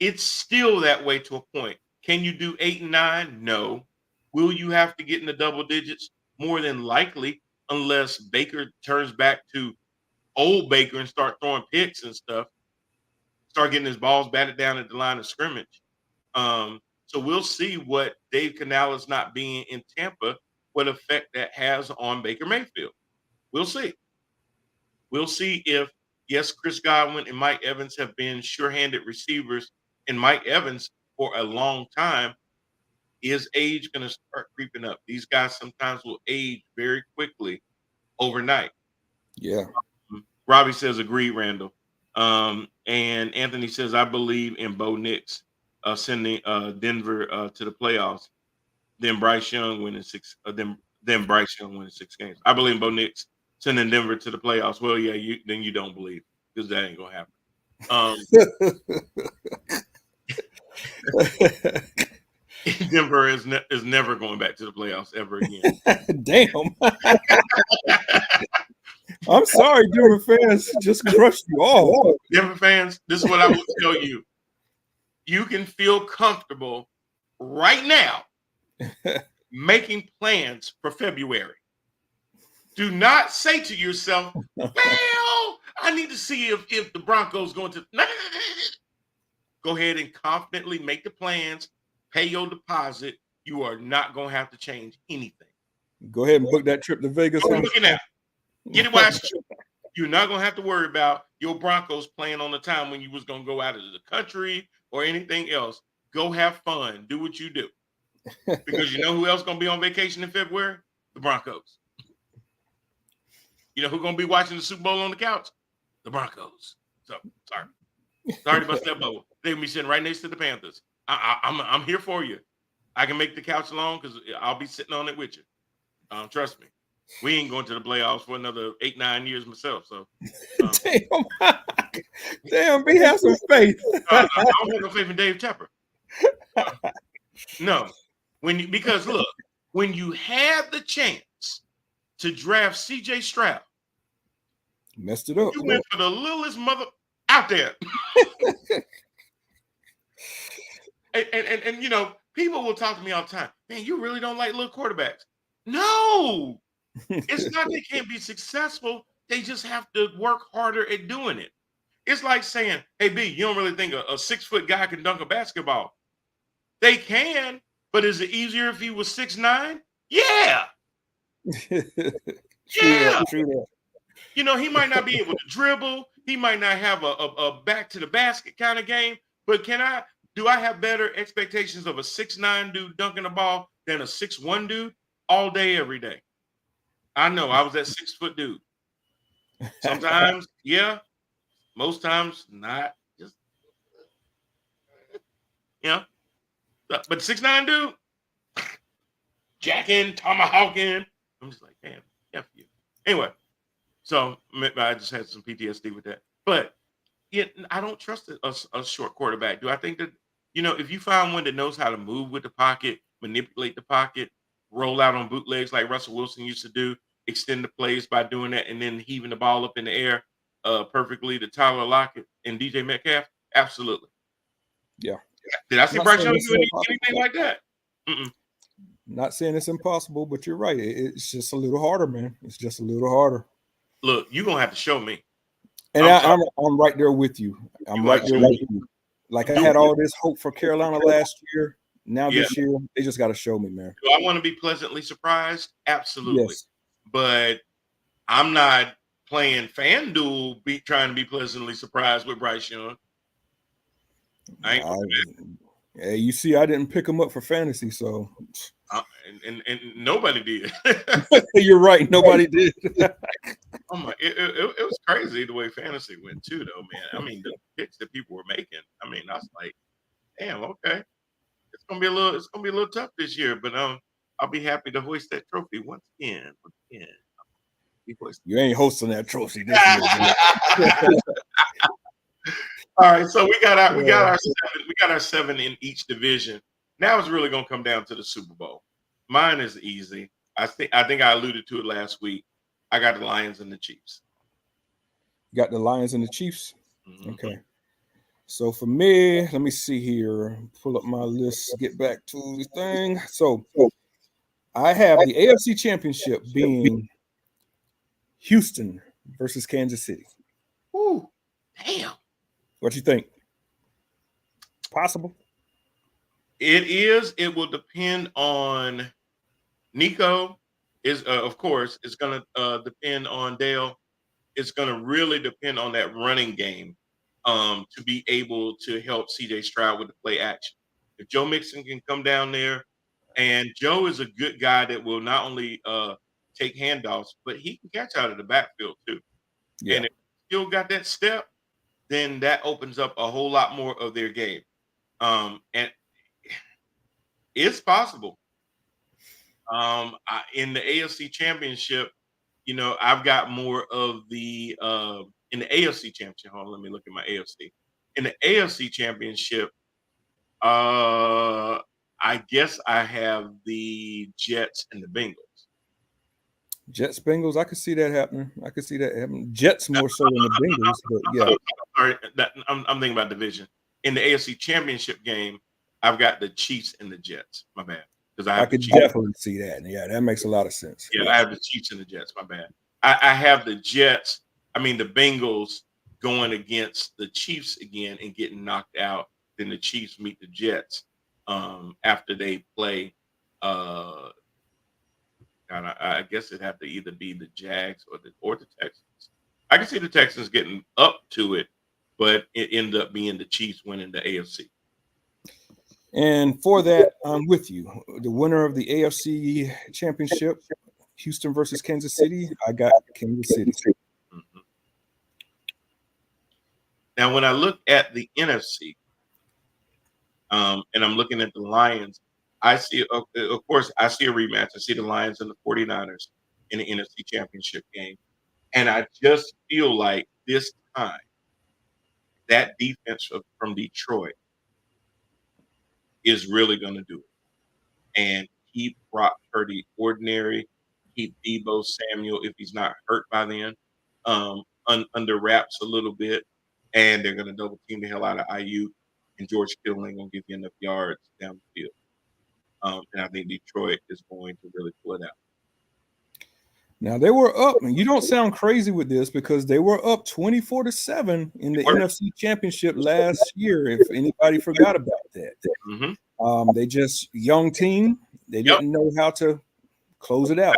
It's still that way to a point. Can you do 8-9? No. Will you have to get in the double digits? More than likely, unless Baker turns back to old Baker and start throwing picks and stuff, start getting his balls batted down at the line of scrimmage. So we'll see what Dave Canales not being in Tampa, what effect that has on Baker Mayfield. We'll see. We'll see if, yes, Chris Godwin and Mike Evans have been sure-handed receivers, and Mike Evans for a long time. Is age going to start creeping up? These guys sometimes will age very quickly overnight. Yeah. Robbie says, agreed, Randall. And Anthony says, I believe in Bo Nix sending Denver to the playoffs. Then Bryce Young winning six. Then Bryce Young winning 6 games. I believe in Bo Nix sending Denver to the playoffs. Well, yeah, you don't believe, because that ain't gonna happen. Denver is never going back to the playoffs ever again. Damn. I'm sorry, Denver fans just crushed you all. Denver fans, this is what I will tell you. You can feel comfortable right now making plans for February. Do not say to yourself, well, I need to see if the Broncos going to. Go ahead and confidently make the plans, pay your deposit. You are not going to have to change anything. Go ahead and book that trip to Vegas. Go looking at. Get it while it's true. You're not going to have to worry about your Broncos playing on the time when you was going to go out of the country or anything else. Go have fun. Do what you do. Because you know who else going to be on vacation in February? The Broncos. You know who's going to be watching the Super Bowl on the couch? The Broncos. So, sorry to bust that bubble. They're going to be sitting right next to the Panthers. I'm here for you. I can make the couch long because I'll be sitting on it with you. Trust me. We ain't going to the playoffs for another 8-9 years myself. So, damn, we have some faith. I don't have no faith in Dave Tepper. No, because look, when you had the chance to draft C.J. Stroud, messed it up. You went for the littlest mother out there. and you know, people will talk to me all the time. Man, you really don't like little quarterbacks. No. It's not they can't be successful. They just have to work harder at doing it. It's like saying, hey, B, you don't really think a 6-foot guy can dunk a basketball. They can, but is it easier if he was 6'9"? Yeah. True. You know, he might not be able to dribble. He might not have a back to the basket kind of game. But do I have better expectations of a 6'9" dude dunking the ball than a 6'1" dude all day, every day? I know I was that 6-foot dude. Sometimes, yeah. Most times, not. Just, yeah. But 6'9" dude, jacking, tomahawking. I'm just like, damn, F you. Anyway, so I just had some PTSD with that. But I don't trust a short quarterback. Do I think that, you know, if you find one that knows how to move with the pocket, manipulate the pocket, roll out on bootlegs like Russell Wilson used to do, extend the plays by doing that, and then heaving the ball up in the air perfectly to Tyler Lockett and DJ Metcalf? Absolutely. Yeah. Did I see Bryce Young do anything like that? Not saying it's impossible, but you're right. It's just a little harder, man. It's just a little harder. Look, you're going to have to show me. And I'm right there with you. I'm right there with you. Like, I had all this hope for Carolina last year. Now this year, they just got to show me, man. Do I want to be pleasantly surprised? Absolutely. Yes. But I'm not playing FanDuel trying to be pleasantly surprised with Bryce Young. I ain't gonna do that. Hey, you see, I didn't pick them up for fantasy, so And nobody did. you're right. Nobody did. Oh my! It was crazy the way fantasy went too, though, man. I mean, the picks that people were making. I mean, I was like, damn, okay, it's gonna be a little tough this year, but I'll be happy to hoist that trophy once again. Once again, we hoist You ain't hosting that trophy this year. All right, so we got our seven in each division. Now it's really gonna come down to the Super Bowl. Mine is easy. I think I alluded to it last week. I got the Lions and the Chiefs. Got the Lions and the Chiefs. Mhm. Okay. So for me, let me see here. Pull up my list. Get back to the thing. So I have the AFC Championship being Houston versus Kansas City. Ooh, damn. What you think? Possible? It is. It will depend on Nico. Is of course it's going to depend on Dale. It's going to really depend on that running game to be able to help CJ Stroud with the play action. If Joe Mixon can come down there, and Joe is a good guy that will not only take handoffs, but he can catch out of the backfield too. Yeah. And if he still got that step, then that opens up a whole lot more of their game. And it's possible. In the AFC Championship, I've got more of the in the AFC Championship. Hold on, let me look at my AFC. In the AFC Championship, I guess I have the Jets and the Bengals. Jets, Bengals. I could see that happening. I could see that happening. Jets more so than the Bengals, but yeah. Sorry, I'm thinking about division. In the AFC Championship game, I've got the Chiefs and the Jets. My bad, because I I have the could Chiefs. definitely see that. Yeah, that makes a lot of sense. Yeah, I have the Chiefs and the Jets. My bad. I have the Jets. I mean, the Bengals going against the Chiefs again and getting knocked out. Then the Chiefs meet the Jets after they play. God, I guess it'd have to either be the Jags or the Texans. I can see the Texans getting up to it, but it ended up being the Chiefs winning the AFC. And for that, I'm with you. The winner of the AFC Championship, Houston versus Kansas City. I got Kansas City. Mhm. Now, when I look at the NFC, and I'm looking at the Lions, I see, of course, I see a rematch. I see the Lions and the 49ers in the NFC Championship game. And I just feel like this time, that defense from Detroit is really going to do it. And keep Brock Purdy ordinary, keep Debo Samuel, if he's not hurt by then, under wraps a little bit. And they're going to double team the hell out of IU. And George Kittle ain't going to give you enough yards down the field. And I think Detroit is going to really pull it out. Now they were up, and you don't sound crazy with this because they were up 24-7 in the NFC Championship last year. If anybody forgot about that, they just young team. They didn't know how to close it out.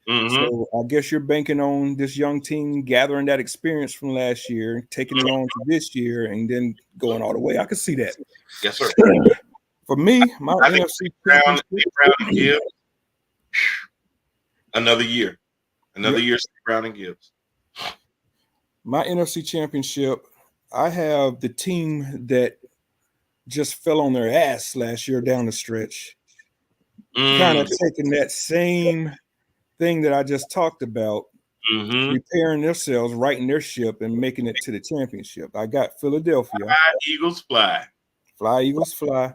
So I guess you're banking on this young team gathering that experience from last year, taking it on to this year, and then going all the way. I could see that. Yes, sir. For me, my NFC Championship. Brown and Gibbs, another year. Another year, Brown and Gibbs. My NFC Championship, I have the team that just fell on their ass last year down the stretch. Kind of taking that same thing that I just talked about, repairing themselves, righting their ship, and making it to the championship. I got Philadelphia. Fly, Eagles fly. Fly, Eagles fly.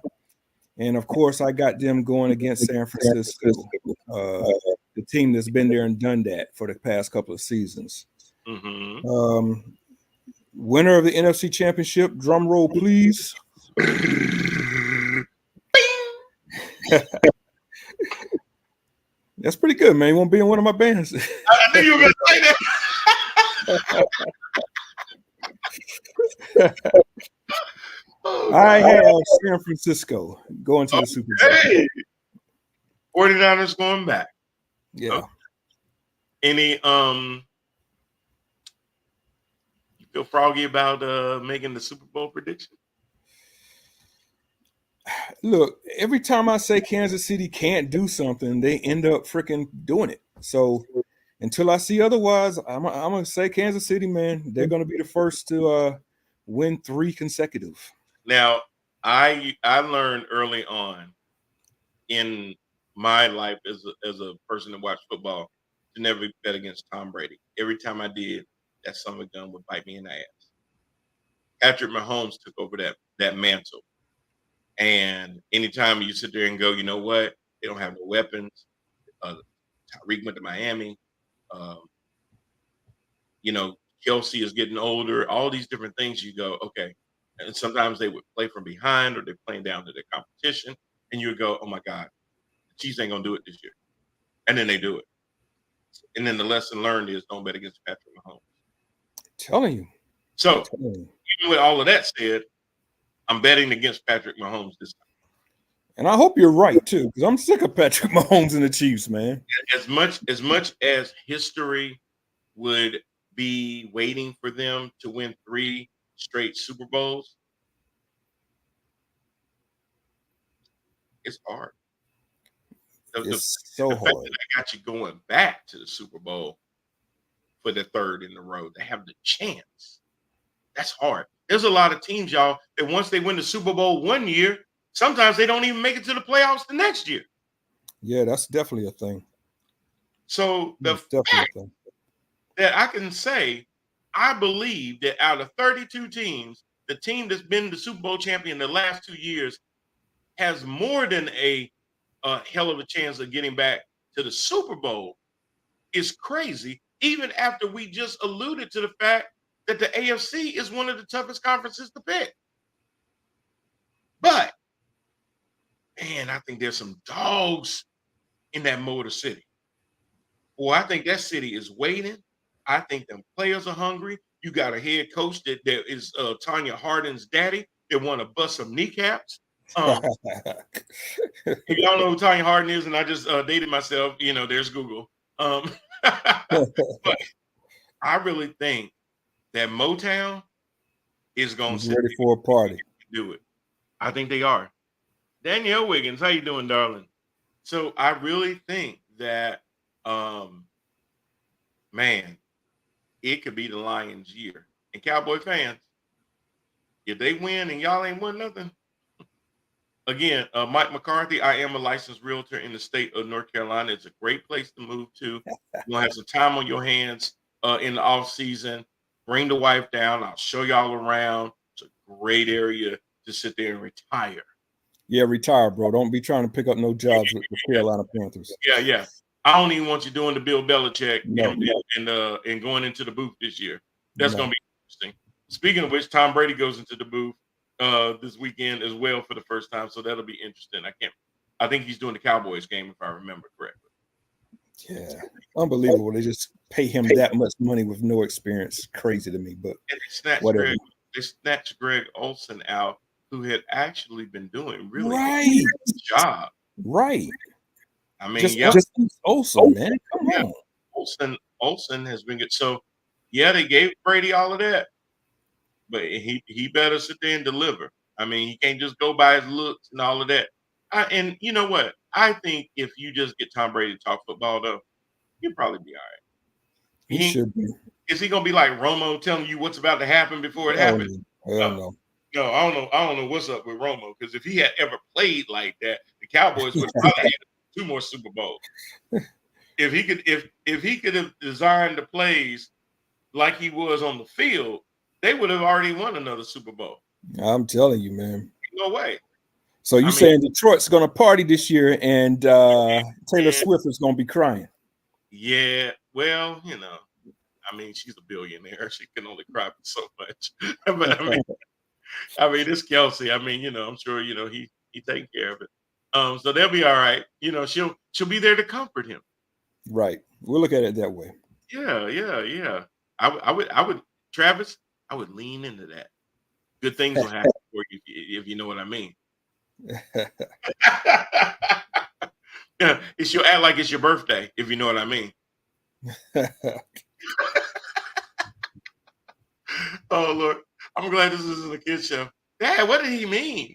And of course, I got them going against San Francisco, the team that's been there and done that for the past couple of seasons. Winner of the NFC Championship, drum roll, please. That's pretty good, man. You won't be in one of my bands. I knew you were going to say that. I have San Francisco going to the Super Bowl. 49ers going back. Yeah. Any you feel froggy about making the Super Bowl prediction? Look, every time I say Kansas City can't do something, they end up freaking doing it. So until I see otherwise, I'm gonna say Kansas City, man. They're gonna be the first to win 3 consecutive. Now, I learned early on in my life as a person that watched football to never bet against Tom Brady. Every time I did, that son of a gun would bite me in the ass. Patrick Mahomes took over that mantle. And anytime you sit there and go, you know what? They don't have no weapons. Tyreek went to Miami. Um, you know, Kelsey is getting older. All these different things. You go, okay. And sometimes they would play from behind, or they're playing down to their competition, and you would go, oh my God, the Chiefs ain't gonna do it this year. And then they do it. And then the lesson learned is don't bet against Patrick Mahomes. Telling you. So even with all of that said, I'm betting against Patrick Mahomes this time. And I hope you're right too, because I'm sick of Patrick Mahomes and the Chiefs, man. As much as history would be waiting for them to win 3 straight Super Bowls, it's hard. It's so the hard. fact that I got you going back to the Super Bowl for the 3rd in a row to have the chance. That's hard. There's a lot of teams, y'all, that once they win the Super Bowl one year, sometimes they don't even make it to the playoffs the next year. Yeah, that's definitely a thing. So the fact that I can say, I believe that out of 32 teams, the team that's been the Super Bowl champion the last 2 years has more than a hell of a chance of getting back to the Super Bowl is crazy, even after we just alluded to the fact that the AFC is one of the toughest conferences to pick. But, man, I think there's some dogs in that Motor City. Boy, I think that city is waiting. I think them players are hungry. You got a head coach that is Tanya Hardin's daddy that want to bust some kneecaps. If y'all know who Tanya Hardin is, and I just dated myself, there's Google. But I really think that Motown is going to ready for a party. Do it. I think they are. Danielle Wiggins, how you doing, darling? So I really think that, man, it could be the Lions' year. And Cowboy fans, if they win and y'all ain't won nothing, again, Mike McCarthy, I am a licensed realtor in the state of North Carolina. It's a great place to move to. You're going to have some time on your hands in the off season. Bring the wife down. I'll show y'all around. It's a great area to sit there and retire. Yeah, retire, bro. Don't be trying to pick up no jobs with the Carolina Panthers. Yeah. I don't even want you doing the Bill Belichick and going into the booth this year. That's going to be interesting. Speaking of which, Tom Brady goes into the booth this weekend as well for the first time, so that'll be interesting. I think he's doing the Cowboys game if I remember correctly. Yeah, unbelievable. They just pay him that much money with no experience. Crazy to me, but whatever. They snatched Greg Olsen out, who had actually been doing really good job. Right. I mean, just Olsen, man. Come on. Olsen has been good. So, yeah, they gave Brady all of that, but he better sit there and deliver. I mean, he can't just go by his looks and all of that. And you know what? I think if you just get Tom Brady to talk football, though, he'll probably be all right. He should be. Is he gonna be like Romo telling you what's about to happen before it happens? Hell no. No, I don't know what's up with Romo, because if he had ever played like that, the Cowboys would probably have 2 more Super Bowls. If he could have designed the plays like he was on the field, they would have already won another Super Bowl. I'm telling you, man. No way. So you saying Detroit's gonna party this year and Taylor Swift is gonna be crying? Yeah, well, I mean, she's a billionaire. She can only cry for so much. But I mean, this Kelsey, I'm sure, he taking care of it. So they'll be all right. She'll be there to comfort him. Right. We'll look at it that way. Yeah. I would, Travis, I would lean into that. Good things will happen for you if you know what I mean. Yeah, she'll act like it's your birthday, if you know what I mean. Oh, Lord. I'm glad this isn't a kid show. Dad, what did he mean?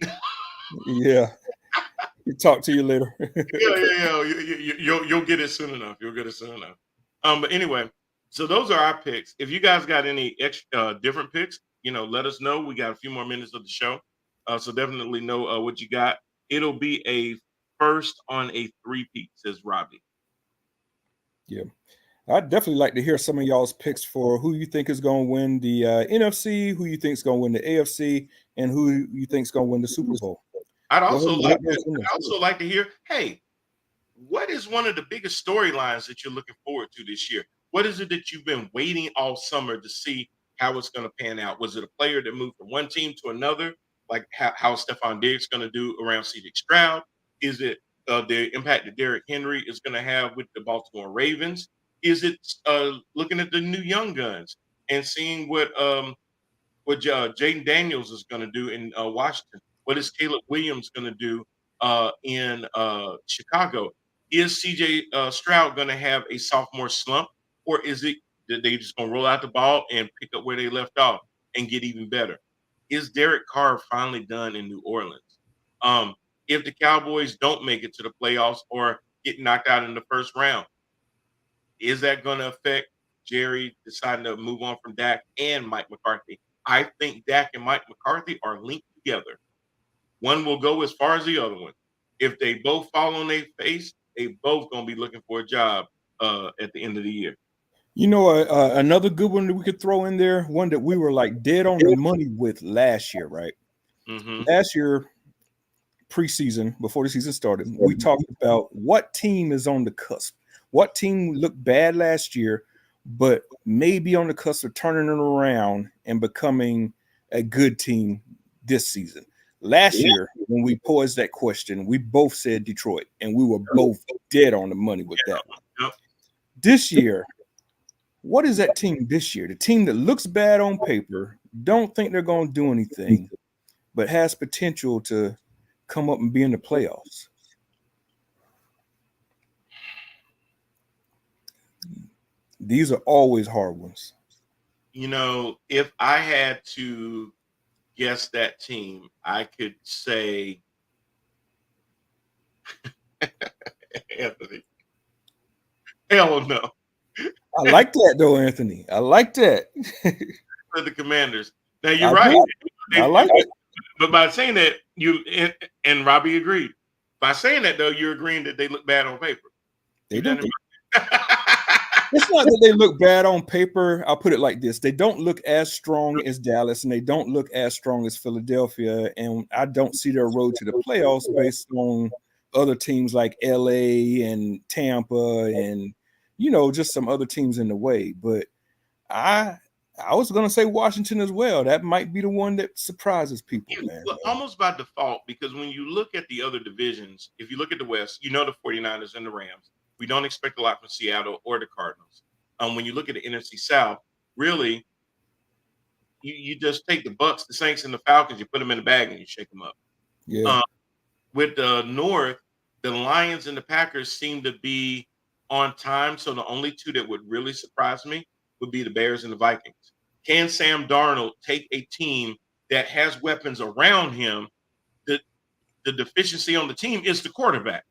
Yeah. Talk to you later. Yeah. You'll get it soon enough. You'll get it soon enough. But anyway, so those are our picks. If you guys got any extra different picks, let us know. We got a few more minutes of the show, so definitely know what you got. It'll be a first on a three-peat, says Robbie. Yeah. I'd definitely like to hear some of y'all's picks for who you think is going to win the NFC, who you think is going to win the AFC, and who you think is going to win the Super Bowl. I'd Go ahead also and like drop those in there. I'd also like to hear, hey, what is one of the biggest storylines that you're looking forward to this year? What is it that you've been waiting all summer to see how it's going to pan out? Was it a player that moved from one team to another, like how Stephon Diggs going to do around C.J. Stroud? Is it the impact that Derrick Henry is going to have with the Baltimore Ravens? Is it looking at the new young guns and seeing what Jaden Daniels is going to do in Washington? What is Caleb Williams going to do in Chicago? Is CJ Stroud going to have a sophomore slump, or is it that they just going to roll out the ball and pick up where they left off and get even better? Is Derek Carr finally done in New Orleans? If the Cowboys don't make it to the playoffs or get knocked out in the first round, is that going to affect Jerry deciding to move on from Dak and Mike McCarthy? I think Dak and Mike McCarthy are linked together. One will go as far as the other one. If they both fall on their face, they both gonna be looking for a job at the end of the year. Another good one that we could throw in there, one that we were like dead on the money with last year, right? Mm-hmm. Last year, preseason, before the season started, we talked about what team is on the cusp. What team looked bad last year, but maybe on the cusp of turning it around and becoming a good team this season. Last year, when we posed that question, we both said Detroit, and we were both dead on the money with that one. Yep. This year, what is that team this year? The team that looks bad on paper, don't think they're going to do anything, but has potential to come up and be in the playoffs. These are always hard ones. If I had to guess that team, I could say Anthony. Hell no. I like that though, Anthony. I like that. For the Commanders. Now you're I right. I like it. But by saying that, you and Robbie agreed. By saying that though, you're agreeing that they look bad on paper. They don't. It's not that they look bad on paper. I'll put it like this. They don't look as strong as Dallas, and they don't look as strong as Philadelphia. And I don't see their road to the playoffs based on other teams like LA and Tampa and, just some other teams in the way. But I was going to say Washington as well. That might be the one that surprises people, man. Well, almost by default, because when you look at the other divisions, if you look at the West, the 49ers and the Rams. We don't expect a lot from Seattle or the Cardinals. When you look at the NFC South, really, you just take the Bucks, the Saints, and the Falcons, you put them in a bag and you shake them up. Yeah. With the North, the Lions and the Packers seem to be on time. So the only two that would really surprise me would be the Bears and the Vikings. Can Sam Darnold take a team that has weapons around him? The deficiency on the team is the quarterback.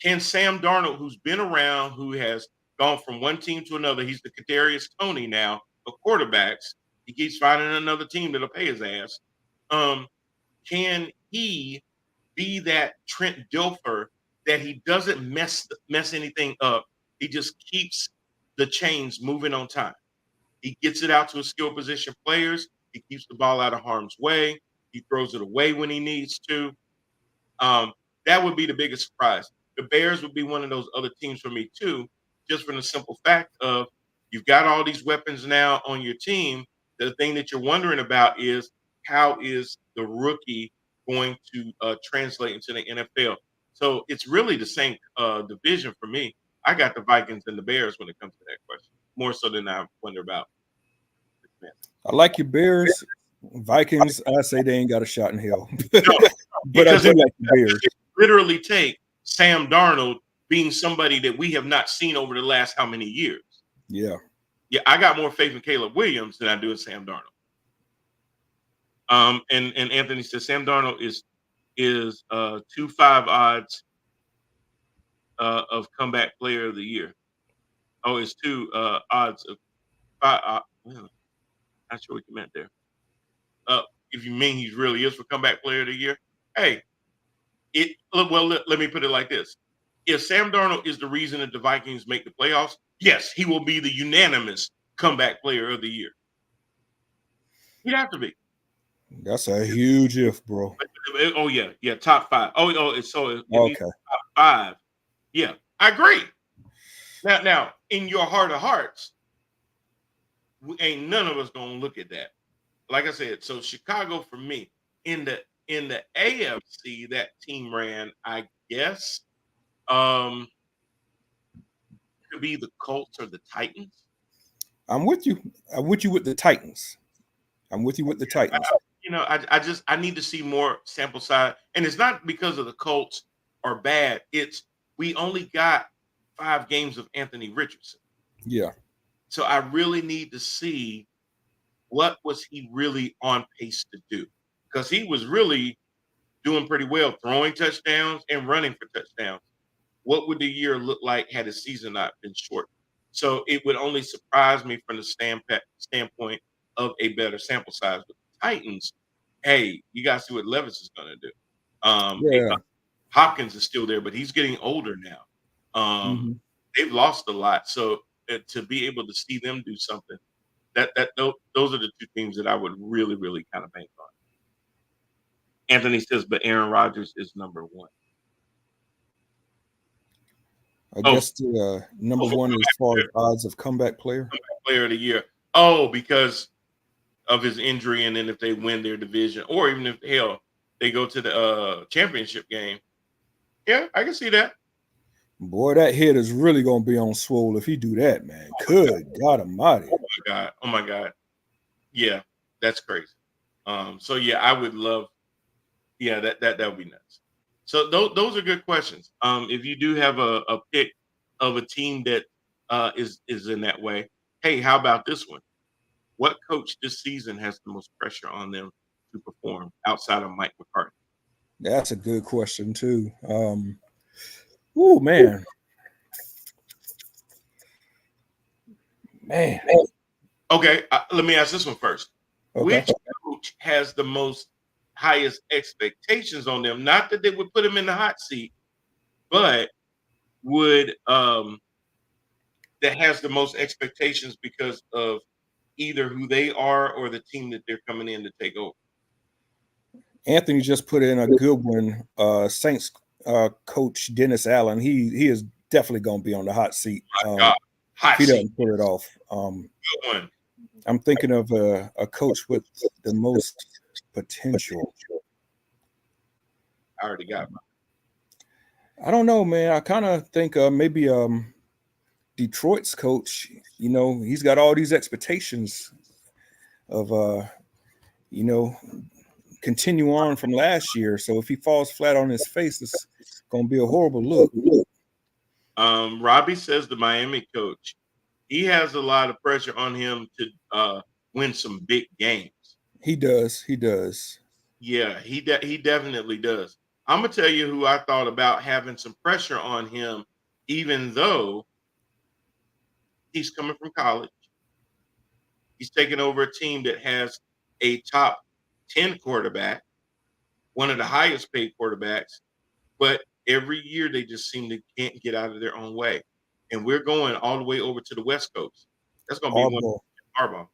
Can Sam Darnold, who's been around, who has gone from one team to another, he's the Kadarius Toney now of quarterbacks. He keeps finding another team that'll pay his ass. Can he be that Trent Dilfer that he doesn't mess anything up? He just keeps the chains moving on time. He gets it out to his skill position players. He keeps the ball out of harm's way. He throws it away when he needs to. That would be the biggest surprise. The Bears would be one of those other teams for me too, just from the simple fact of you've got all these weapons now on your team. The thing that you're wondering about is how is the rookie going to translate into the NFL? So it's really the same division for me. I got the Vikings and the Bears when it comes to that question, more so than I wonder about. I like your Bears. Vikings, I say they ain't got a shot in hell. No, but I do like the Bears. Literally take Sam Darnold being somebody that we have not seen over the last how many years. Yeah. Yeah, I got more faith in Caleb Williams than I do in Sam Darnold. And Anthony says Sam Darnold is is 2.5 odds of comeback player of the year. Oh, it's 2 odds of 5. Well, not sure what you meant there. If you mean he really is for comeback player of the year, hey, let me put it like this: if Sam Darnold is the reason that the Vikings make the playoffs, yes, he will be the unanimous comeback player of the year. He'd have to be. That's a huge if, bro. Oh yeah, top 5. It needs Okay. top 5. Yeah, I agree. Now, in your heart of hearts, ain't none of us gonna look at that. Like I said, so Chicago for me in the AFC, that team ran, I guess, could be the Colts or the Titans. I'm with you. I'm with you with the Titans. I'm with you with the Titans. I need to see more sample size, and it's not because of the Colts are bad. It's we only got 5 games of Anthony Richardson. Yeah. So I really need to see what was he really on pace to do, because he was really doing pretty well, throwing touchdowns and running for touchdowns. What would the year look like had his season not been short? So it would only surprise me from the standpoint of a better sample size. With the Titans, hey, you guys see what Levis is going to do. Yeah. Hopkins is still there, but he's getting older now. They've lost a lot, so to be able to see them do something, those are the 2 teams that I would really, really kind of bank on. Anthony says, but Aaron Rodgers is number 1. I guess the number 1 as far as odds of comeback player. Player of the year. Oh, because of his injury, and then if they win their division, or even if they go to the championship game. Yeah, I can see that. Boy, that head is really gonna be on swole if he do that, man. Good God Almighty! Oh my God! Yeah, that's crazy. So yeah, I would love. Yeah, that would be nuts. So those are good questions. If you do have a pick of a team that is in that way, hey, how about this one? What coach this season has the most pressure on them to perform outside of Mike McCarthy? That's a good question too. Oh man. Okay, let me ask this one first. Okay. Which coach has the most highest expectations on them? Not that they would put them in the hot seat, but would that has the most expectations because of either who they are or the team that they're coming in to take over? Anthony just put in a good one. Saints coach Dennis Allen. He is definitely going to be on the hot seat. Hot he seat. doesn't put it off. Good one. I'm thinking of a coach with the most potential. I already got mine. I don't know, man. I kind of think maybe Detroit's coach. You know, he's got all these expectations of continue on from last year. So if he falls flat on his face, it's gonna be a horrible look. Robbie says the Miami coach, he has a lot of pressure on him to win some big games. He does. Yeah, he definitely does. I'm gonna tell you who I thought about having some pressure on him, even though he's coming from college. He's taking over a team that has a top 10 quarterback, one of the highest paid quarterbacks, but every year they just seem to can't get out of their own way. And we're going all the way over to the West Coast. That's going to be one Harbaugh.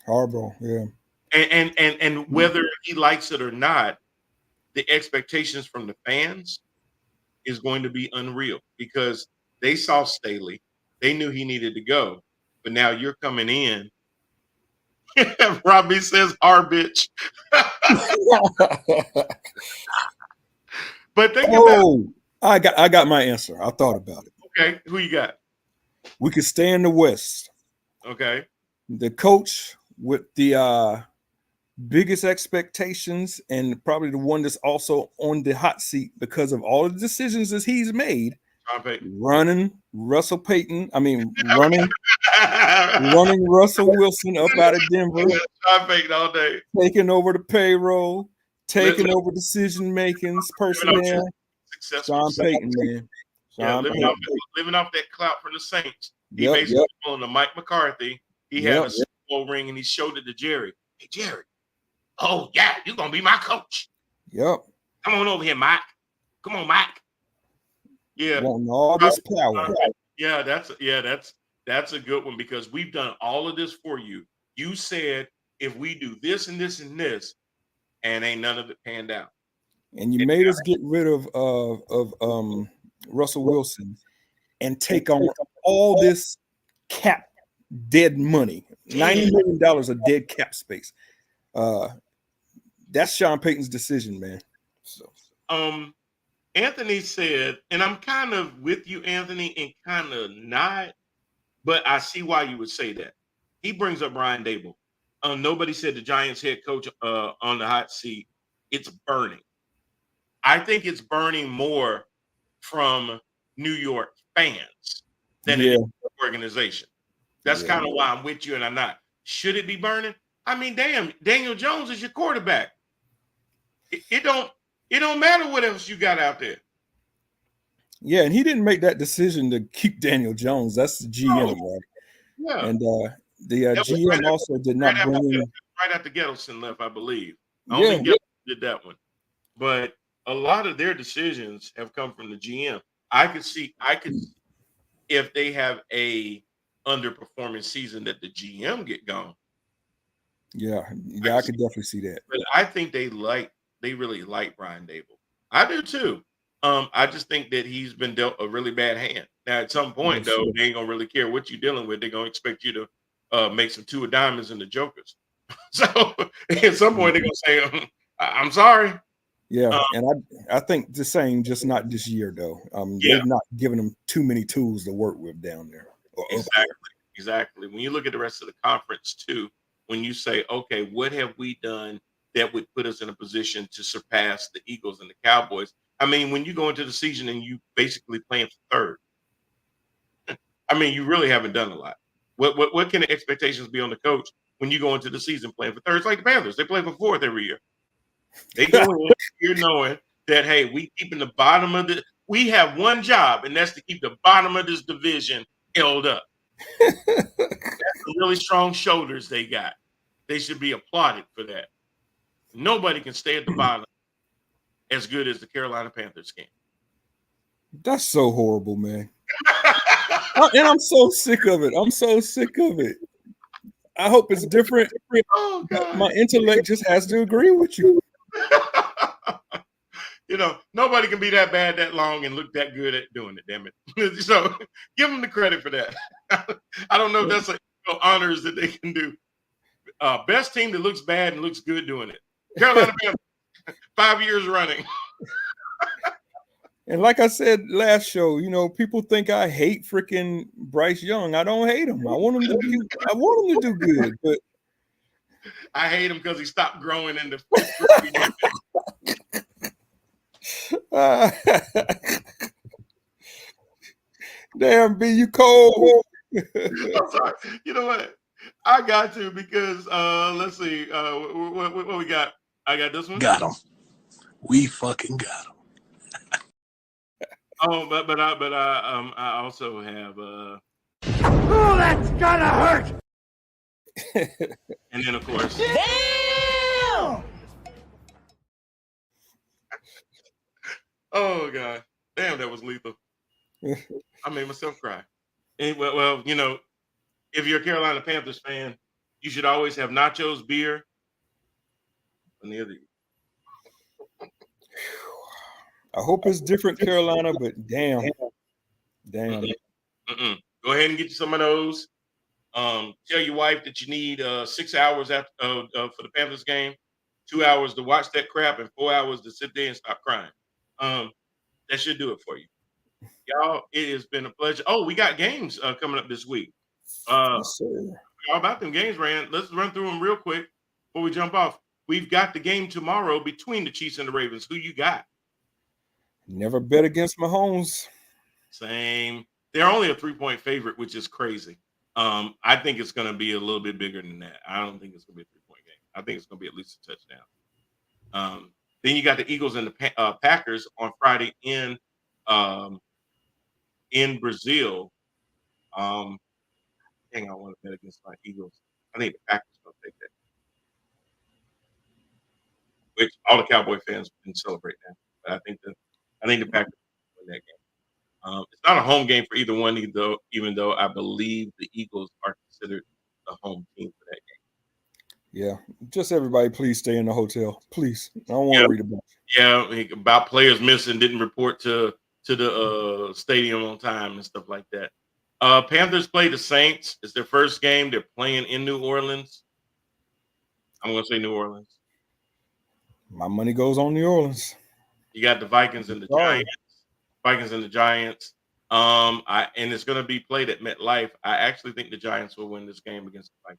Harbaugh, yeah. And whether he likes it or not, the expectations from the fans is going to be unreal because they saw Staley. They knew he needed to go. But now you're coming in. Robbie says, "Our bitch." But think about I got my answer. I thought about it. Okay, who you got? We could stay in the West. Okay. The coach with the biggest expectations and probably the one that's also on the hot seat because of all the decisions that he's made. Running Russell Payton. I mean, running Russell Wilson up out of Denver. Sean Payton all day. Taking over the payroll, taking over decision makings, personnel. Sean Payton, man. Living off that clout from the Saints. He Yep, basically pulling the Mike McCarthy. He had Yep. a Super Bowl ring and he showed it to Jerry. Hey, Jerry. Oh, yeah, you're going to be my coach. Yep. Come on over here, Mike. Come on, Mike. Yeah. Wanting all this power. Yeah, that's a good one because we've done all of this for you. You said if we do this and this and this, and ain't none of it panned out. And you made us get rid of Russell Wilson and take on all this cap dead money. $90 million of dead cap space. That's Sean Payton's decision, man. So Anthony said, and I'm kind of with you, Anthony, and kind of not, but I see why you would say that. He brings up Brian Dable. Nobody said the Giants head coach on the hot seat. It's burning. I think it's burning more from New York fans than an organization. That's kind of why I'm with you and I'm not. Should it be burning? I mean, damn, Daniel Jones is your quarterback. It don't matter what else you got out there. Yeah, and he didn't make that decision to keep Daniel Jones. That's the GM, right? Yeah. And the GM also did not bring in right after Gettleson left, I believe. I don't think Gettleson did that one. But a lot of their decisions have come from the GM. I could see if they have a underperforming season that the GM get gone. Yeah, I could definitely see that. But I think they really like Brian Dable. I do too. I just think that he's been dealt a really bad hand. Now, at some point, though, they ain't gonna really care what you're dealing with. They're gonna expect you to make some two of diamonds and the jokers. So at some point, they're gonna say, "I'm sorry." Yeah, and I think the same, just not this year though. They've not given them too many tools to work with down there. Exactly. When you look at the rest of the conference too, when you say, "Okay, what have we done that would put us in a position to surpass the Eagles and the Cowboys?" I mean, when you go into the season and you basically playing for third, I mean, you really haven't done a lot. What can the expectations be on the coach when you go into the season playing for third? It's like the Panthers; they play for fourth every year. They go in here knowing that, hey, we keeping the bottom of we have one job, and that's to keep the bottom of this division held up. That's some really strong shoulders they got. They should be applauded for that. Nobody can stay at the bottom as good as the Carolina Panthers can. That's so horrible, man. And I'm so sick of it. I hope it's different. Oh, God. My intellect just has to agree with you. Nobody can be that bad that long and look that good at doing it, damn it. So give them the credit for that. I don't know if that's honors that they can do. Best team that looks bad and looks good doing it. Carolina Panthers, 5 years running. And like I said last show, people think I hate freaking Bryce Young. I don't hate him. I want him to do good, but I hate him because he stopped growing in the damn, B, you cold. I'm sorry. You know what? I got to because let's see. What we got? I got this one. Got him. We fucking got him. Oh, but I also have oh, that's gonna hurt. And then of course. Damn! Oh God. Damn, that was lethal. I made myself cry. And, well, if you're a Carolina Panthers fan, you should always have nachos, beer, and the other. I hope it's different, Carolina, but damn. Mm-mm. Go ahead and get you some of those. Tell your wife that you need 6 hours after for the Panthers game, 2 hours to watch that crap, and 4 hours to sit there and stop crying. That should do it for you, y'all. It has been a pleasure. Oh, we got games coming up this week. Yes, sir. How about them games, Rand? Let's run through them real quick before we jump off. We've got the game tomorrow between the Chiefs and the Ravens. Who you got? Never bet against Mahomes. Same. They're only a 3-point favorite, which is crazy. I think it's going to be a little bit bigger than that. I don't think it's going to be a 3-point game. I think it's going to be at least a Then you got the Eagles and the Packers on Friday um, in Brazil. Dang, I want to bet against my Eagles. I think the Packers going to take that, which all the Cowboy fans can celebrate now. But I think the Packers win that game. It's not a home game for either one, even though I believe the Eagles are considered the home team for that game. Yeah, just everybody, please stay in the hotel, please. I don't want to read about it. Yeah, about players missing, didn't report to the stadium on time and stuff like that. Panthers play the Saints. It's their first game. They're playing in New Orleans. I'm going to say New Orleans. My money goes on New Orleans. You got the Vikings and the Giants. Vikings and the Giants. And it's going to be played at MetLife. I actually think the Giants will win this game against the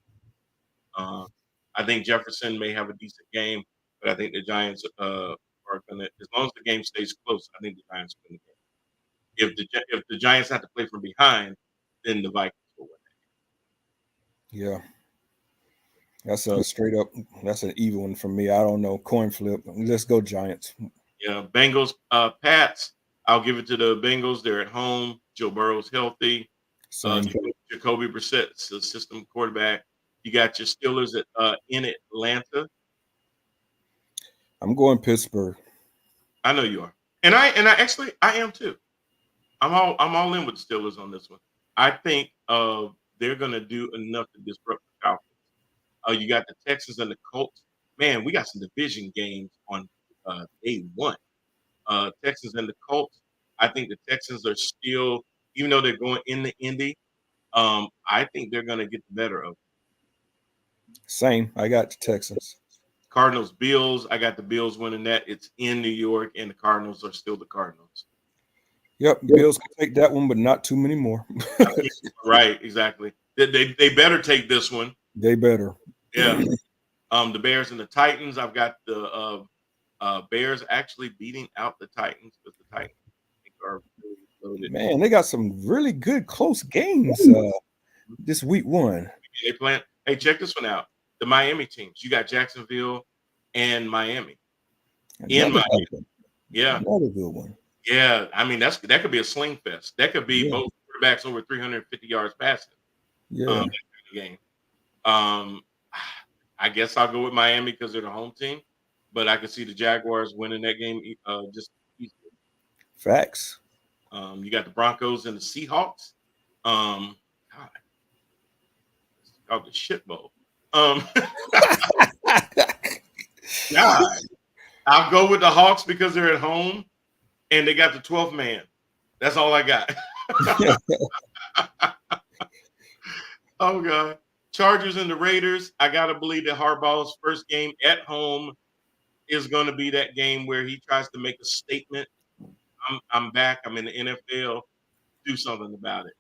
Vikings. I think Jefferson may have a decent game, but I think the Giants are going to, as long as the game stays close, I think the Giants win the game. If the Giants have to play from behind, then the Vikings will win. Yeah. That's a straight up, that's an evil one for me. I don't know. Coin flip. Let's go Giants. Yeah, Bengals, Pats. I'll give it to the Bengals. They're at home. Joe Burrow's healthy. Jacoby Brissett's the system quarterback. You got your Steelers in Atlanta. I'm going Pittsburgh. I know you are, and I actually am too. I'm all in with the Steelers on this one. I think they're going to do enough to disrupt the Falcons. You got the Texans and the Colts. Man, we got some division games on day one. Texans and the Colts. I think the Texans are still, even though they're going in the Indy, I think they're going to get the better of them. Same. I got the Texans. Cardinals, Bills. I got the Bills winning that. It's in New York, and the Cardinals are still the Cardinals. Yep, Bills can take that one, but not too many more. Right, exactly. They better take this one. They better. Yeah. The Bears and the Titans. I've got the Bears actually beating out the Titans, because the Titans are really loaded. Man, they got some really good close games this week one. They playing. Hey, check this one out. The Miami teams. You got Jacksonville and Miami. In Miami. Yeah. Another good one. Yeah. I mean, that could be a sling fest. That could be both quarterbacks over 350 yards passing. Yeah. Game. I guess I'll go with Miami because they're the home team, but I can see the Jaguars winning that game just easily. Facts. You got the Broncos and the Seahawks. God, it's called the shit bowl. God, I'll go with the Hawks because they're at home and they got the 12th man. That's all I got. Oh God. Chargers and the Raiders. I gotta believe that Harbaugh's first game at home is going to be that game where he tries to make a statement. I'm back. I'm in the NFL. Do something about it.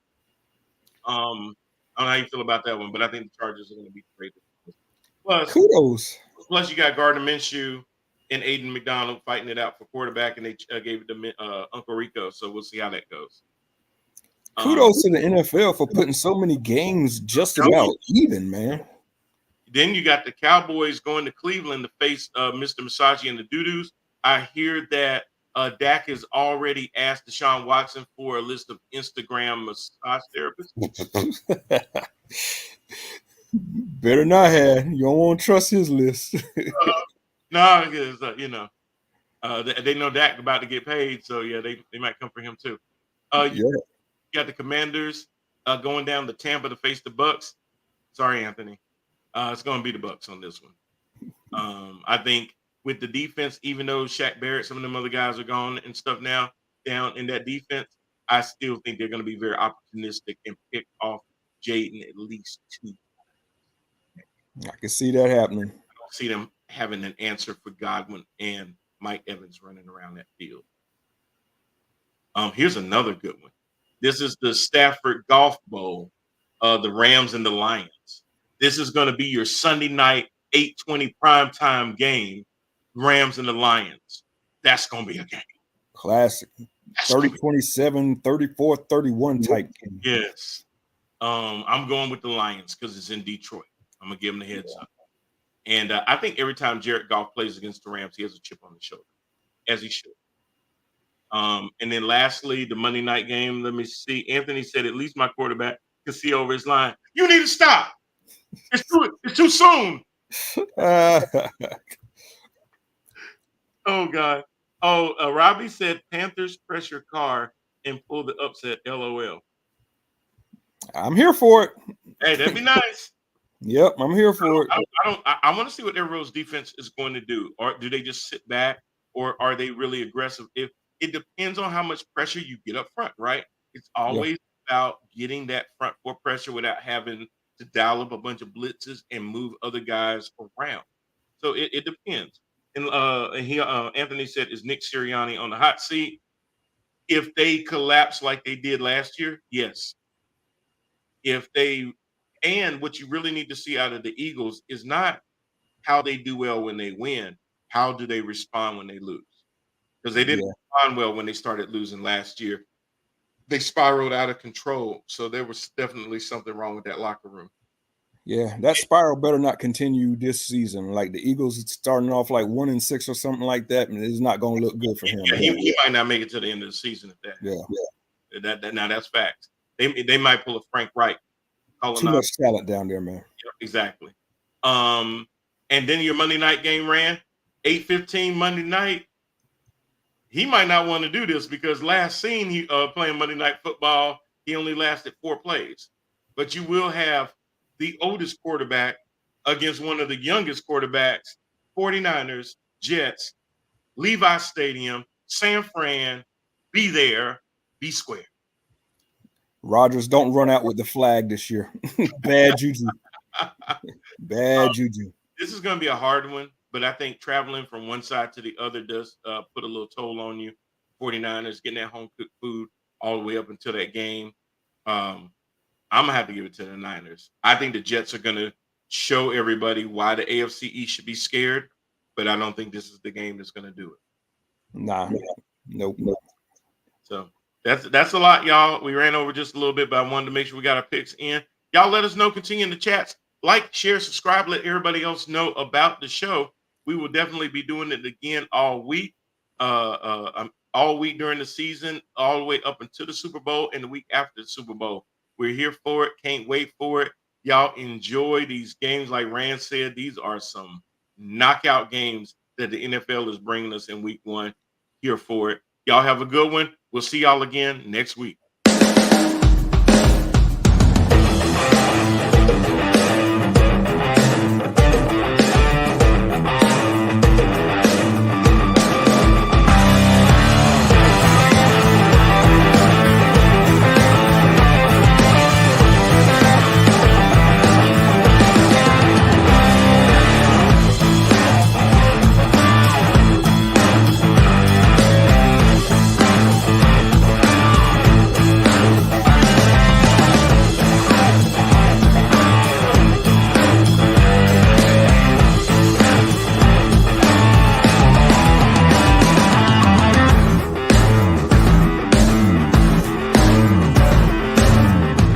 I don't know how you feel about that one, but I think the Chargers are going to be great. Kudos. Plus, you got Gardner Minshew and Aiden McDonald fighting it out for quarterback, and they gave it to Uncle Rico. So we'll see how that goes. Kudos to the NFL for putting so many games just about even, man. Then you got the Cowboys going to Cleveland to face Mr. Masagi and the Doo-Doos. I hear that Dak has already asked Deshaun Watson for a list of Instagram massage therapists. Better not have. You don't want to trust his list. No, because they know Dak about to get paid, so yeah, they might come for him too. You got the Commanders going down to Tampa to face the Bucks. Sorry, Anthony. It's going to be the Bucks on this one. I think with the defense, even though Shaq Barrett, some of them other guys are gone and stuff now down in that defense, I still think they're going to be very opportunistic and pick off Jaden at least 2. I can see that happening. I don't see them having an answer for Godwin and Mike Evans running around that field. Here's another good one. This is the Stafford Golf Bowl, the Rams and the Lions. This is going to be your Sunday night 8:20 primetime game, Rams and the Lions. That's going to be a game. Classic. 30-27, 34-31 type game. Yes. I'm going with the Lions because it's in Detroit. I'm going to give them the heads up. And I think every time Jared Goff plays against the Rams, he has a chip on his shoulder, as he should. And then lastly, the Monday night game. Let me see. Anthony said, at least my quarterback can see over his line. You need to stop. It's too soon. Oh, God. Oh, Robbie said Panthers pressure Carr and pull the upset. LOL. I'm here for it. Hey, that'd be nice. Yep, I'm here for it. I want to see what Arrow's defense is going to do. Or do they just sit back, or are they really aggressive? If it depends on how much pressure you get up front, right? It's always about getting that front four pressure without having to dial up a bunch of blitzes and move other guys around. So it depends. And Anthony said, is Nick Sirianni on the hot seat? If they collapse like they did last year, yes. And what you really need to see out of the Eagles is not how they do well when they win. How do they respond when they lose? Because they didn't respond well when they started losing last year. They spiraled out of control. So there was definitely something wrong with that locker room. Yeah, that spiral better not continue this season. Like the Eagles starting off like 1-6 or something like that, and it's not going to look good for him. Yeah, he might not make it to the end of the season if that. Yeah. Now that's facts. They might pull a Frank Wright. Too much talent down there, man. Yeah, exactly. And then your Monday night game ran 8:15 Monday night. He might not want to do this because last seen he playing Monday Night Football, he only lasted 4 plays. But you will have the oldest quarterback against one of the youngest quarterbacks, 49ers, Jets, Levi Stadium, San Fran. Be there, be square. Rodgers, don't run out with the flag this year. Bad juju. Bad juju. This is going to be a hard one, but I think traveling from one side to the other does put a little toll on you. 49ers getting that home cooked food all the way up until that game. I'm going to have to give it to the Niners. I think the Jets are going to show everybody why the AFC East should be scared, but I don't think this is the game that's going to do it. Nah. Nope. So that's a lot, y'all. We ran over just a little bit, but I wanted to make sure we got our picks in. Y'all let us know. Continue in the chats. Like, share, subscribe. Let everybody else know about the show. We will definitely be doing it again all week. All week during the season, all the way up until the Super Bowl and the week after the Super Bowl. We're here for it. Can't wait for it. Y'all enjoy these games. Like Rand said, these are some knockout games that the NFL is bringing us in week 1. Here for it. Y'all have a good one. We'll see y'all again next week.